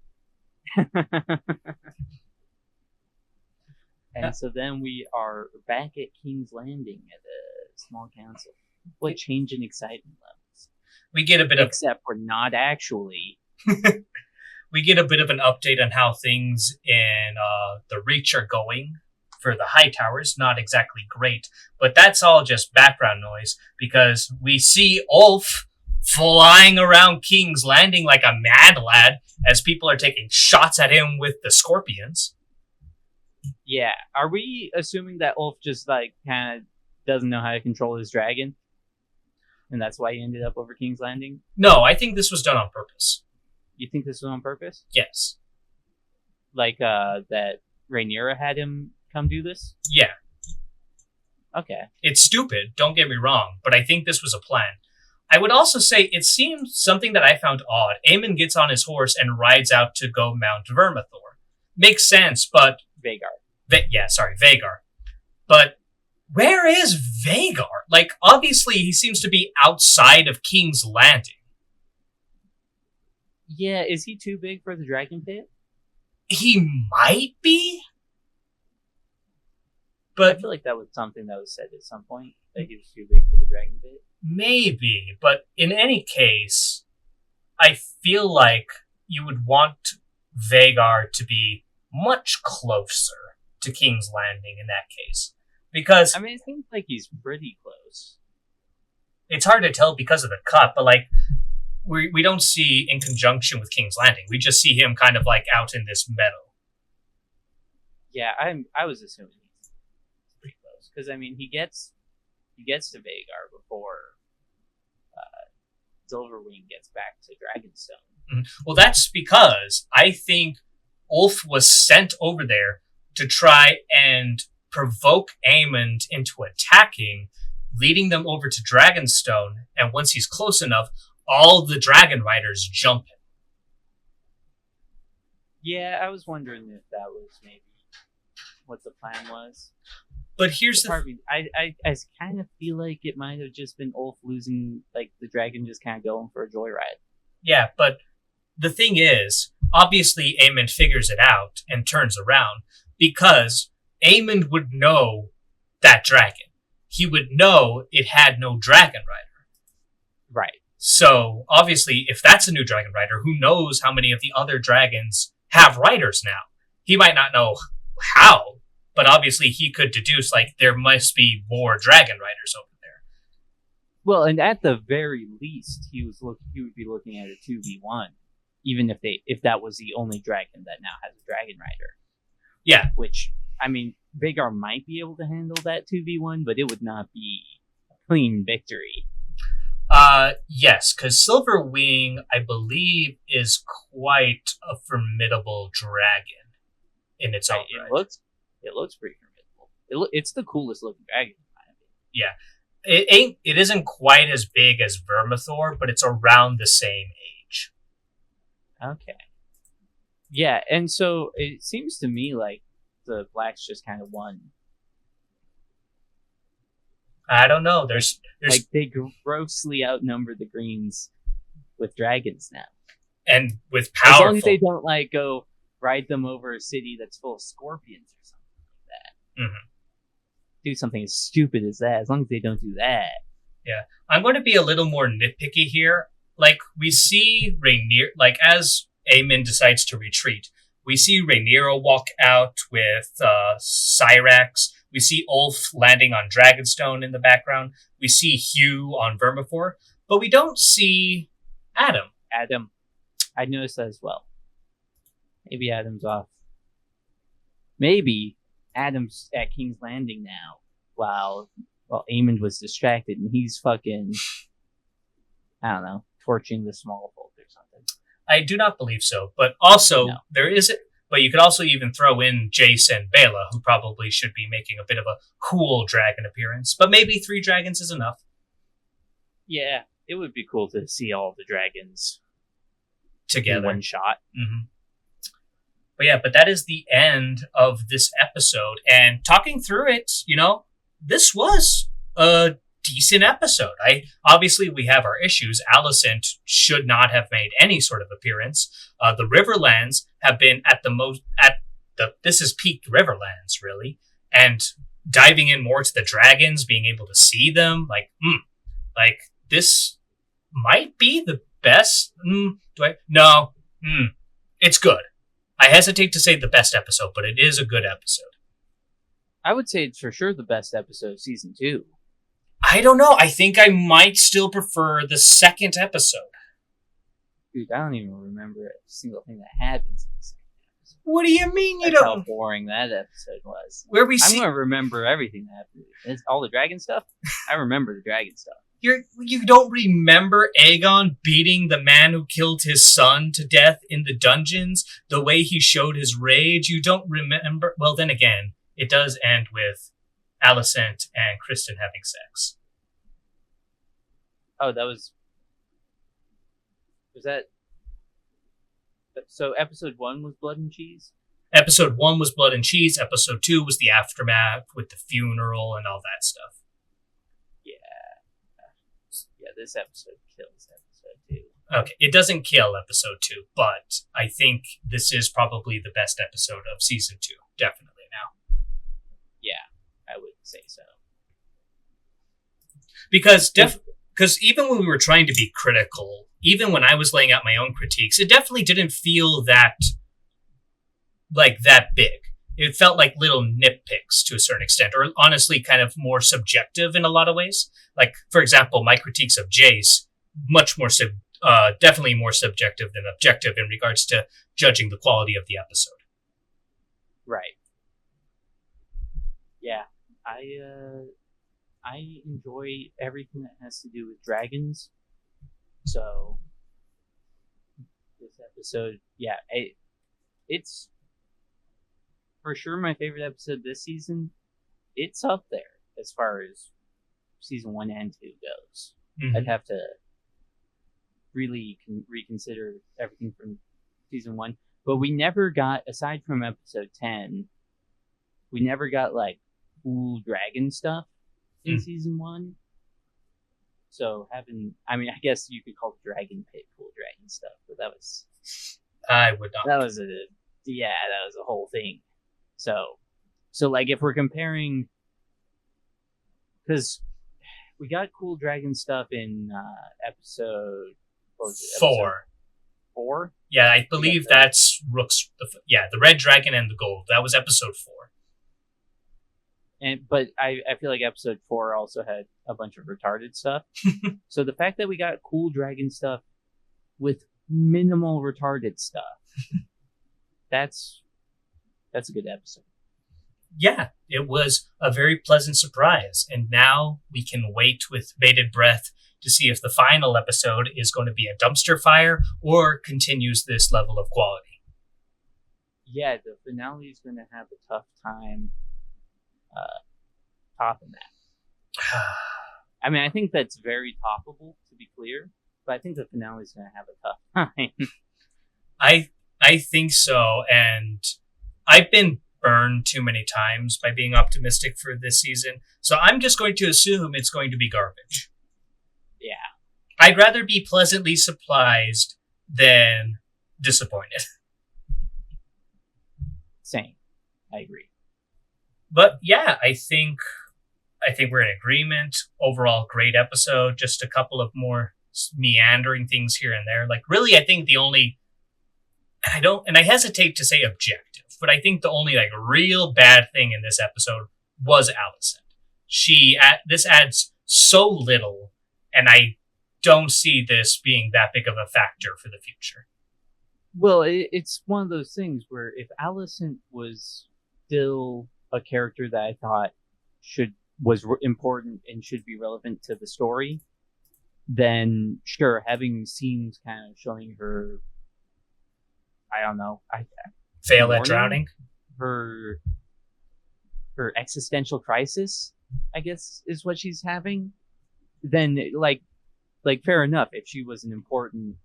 And so then we are back at King's Landing at a small council. What change in excitement levels? We get a bit of... Except we're not actually. We get a bit of an update on how things in the Reach are going for the High Towers. Not exactly great, but that's all just background noise because we see Ulf flying around King's Landing like a mad lad as people are taking shots at him with the scorpions. Yeah. Are we assuming that Ulf just kind of doesn't know how to control his dragon? And that's why he ended up over King's Landing? No, I think this was done on purpose. You think this was on purpose? Yes. That Rhaenyra had him come do this? Yeah. Okay. It's stupid, don't get me wrong, but I think this was a plan. I would also say it seems something that I found odd. Aemon gets on his horse and rides out to go mount Vermithor. Makes sense, but... Vagar. Vagar. But where is Vagar? Obviously he seems to be outside of King's Landing. Yeah, is he too big for the dragon pit? He might be? I But feel like that was something that was said at some point, that he was too big for the dragon bait. maybe, but in any case, I feel like you would want Vagar to be much closer to King's Landing in that case. Because I mean, it seems like he's pretty close. it's hard to tell because of the cut, but like we don't see in conjunction with King's Landing. We just see him kind of like out in this meadow. Yeah, I was assuming he's pretty close because I mean he gets to Vagar before Silverwing gets back to Dragonstone. Well, that's because I think Ulf was sent over there to try and provoke Aemond into attacking, leading them over to Dragonstone, and once he's close enough, all the Dragon Riders jump him. Yeah, I was wondering if that was maybe what the plan was. But here's the I kind of feel like it might have just been Ulf losing, like the dragon just kind of going for a joyride. Yeah, but the thing is, obviously Aemond figures it out and turns around because Aemond would know that dragon. He would know it had no dragon rider. Right. So, obviously, if that's a new dragon rider, who knows how many of the other dragons have riders now? He might not know how, but obviously he could deduce, like, there must be more dragon riders over there. Well, and at the very least, he would be looking at a 2v1, even if that was the only dragon that now has a dragon rider. Yeah. Which, I mean, Vagar might be able to handle that 2v1, but it would not be a clean victory. Yes, because Silverwing, I believe, is quite a formidable dragon in its own right. It looks pretty formidable. It's the coolest looking dragon. Yeah. It isn't quite as big as Vermithor, but it's around the same age. Okay. Yeah, and so it seems to me like the blacks just kind of won. I don't know. There's like they grossly outnumber the greens with dragons now, and with powerful. As long as they don't like go ride them over a city that's full of scorpions or something like that. Mm-hmm. Do something as stupid as that. As long as they don't do that. Yeah, I'm going to be a little more nitpicky here. Like we see Rhaenyra, like as Aemond decides to retreat, we see Rhaenyra walk out with Syrax. We see Ulf landing on Dragonstone in the background. We see Hugh on Vermithor, but we don't see Adam. I noticed that as well. Maybe Adam's off. Maybe Adam's at King's Landing now, while Aemond was distracted, and he's fucking, I don't know, torching the small folk or something. I do not believe so, but also No. there is. But you could also even throw in Jace and Bela, who probably should be making a bit of a cool dragon appearance. But maybe 3 dragons is enough. Yeah, it would be cool to see all the dragons together in one shot. Mm-hmm. But that is the end of this episode. And talking through it, this was a decent episode. Obviously we have our issues. Alicent should not have made any sort of appearance. The Riverlands have been this is peak Riverlands really, and diving in more to the dragons, being able to see them, this might be the best. It's good. I hesitate to say the best episode, but it is a good episode. I would say it's for sure the best episode of season 2. I don't know. I think I might still prefer the second episode. Dude, I don't even remember a single thing that happens in the second episode. What do you mean That's how boring that episode was. I'm going to remember everything that happened. It's all the dragon stuff? I remember the dragon stuff. You don't remember Aegon beating the man who killed his son to death in the dungeons? The way he showed his rage? You don't remember? Well, then again, it does end with Alicent and Kristen having sex. Oh, was that... So episode 1 was Blood and Cheese? Episode 1 was Blood and Cheese. Episode 2 was the aftermath with the funeral and all that stuff. Yeah, this episode kills episode 2. Okay, it doesn't kill episode 2, but I think this is probably the best episode of season 2. Definitely now. Yeah, say so. Because even when we were trying to be critical, even when I was laying out my own critiques, it definitely didn't feel that big. It felt like little nitpicks to a certain extent, or honestly kind of more subjective in a lot of ways. Like, for example, my critiques of Jace, much more definitely more subjective than objective in regards to judging the quality of the episode. Right. Yeah, I enjoy everything that has to do with dragons. So this episode, yeah, it's for sure my favorite episode this season. It's up there as far as season 1 and 2 goes. Mm-hmm. I'd have to really reconsider everything from season 1. But we never got, aside from episode 10, we never got like cool dragon stuff in season 1. So I guess you could call Dragon Pit cool dragon stuff, but that was... I would not. That was a whole thing. So like if we're comparing, because we got cool dragon stuff in episode 4. 4? Yeah, I believe that's Rook's. The red dragon and the gold. That was episode 4. But I feel like episode 4 also had a bunch of retarded stuff. So the fact that we got cool dragon stuff with minimal retarded stuff, that's a good episode. Yeah, it was a very pleasant surprise. And now we can wait with bated breath to see if the final episode is going to be a dumpster fire or continues this level of quality. Yeah, the finale is going to have a tough time topping that. I mean, I think that's very toppable, to be clear, but I think the finale is going to have a tough time. I think so, and I've been burned too many times by being optimistic for this season, so I'm just going to assume it's going to be garbage. Yeah. I'd rather be pleasantly surprised than disappointed. Same. I agree. But yeah, I think we're in agreement. Overall, great episode. Just a couple of more meandering things here and there. Like, really, I think the only... And I hesitate to say objective, but I think the only like real bad thing in this episode was Allison. This adds so little, and I don't see this being that big of a factor for the future. Well, it's one of those things where if Allison was still a character that I thought was important and should be relevant to the story, then sure, having scenes kind of showing her, I don't know, fail at drowning, her existential crisis, I guess, is what she's having. Then like fair enough if she was an important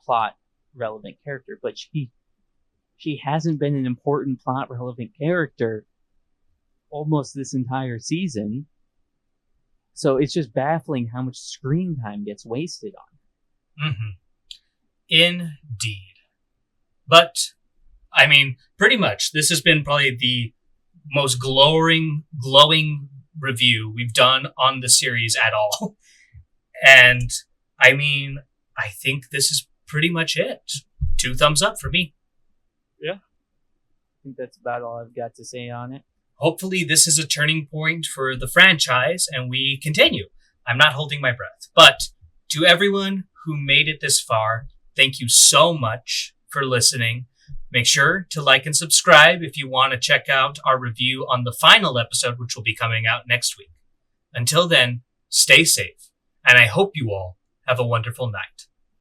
plot relevant character, but she hasn't been an important plot relevant character almost this entire season. So it's just baffling how much screen time gets wasted on. Mm-hmm. Indeed. But, I mean, pretty much, this has been probably the most glowing review we've done on the series at all. And, I mean, I think this is pretty much it. 2 thumbs up for me. Yeah. I think that's about all I've got to say on it. Hopefully this is a turning point for the franchise and we continue. I'm not holding my breath. But to everyone who made it this far, thank you so much for listening. Make sure to like and subscribe if you want to check out our review on the final episode, which will be coming out next week. Until then, stay safe, and I hope you all have a wonderful night.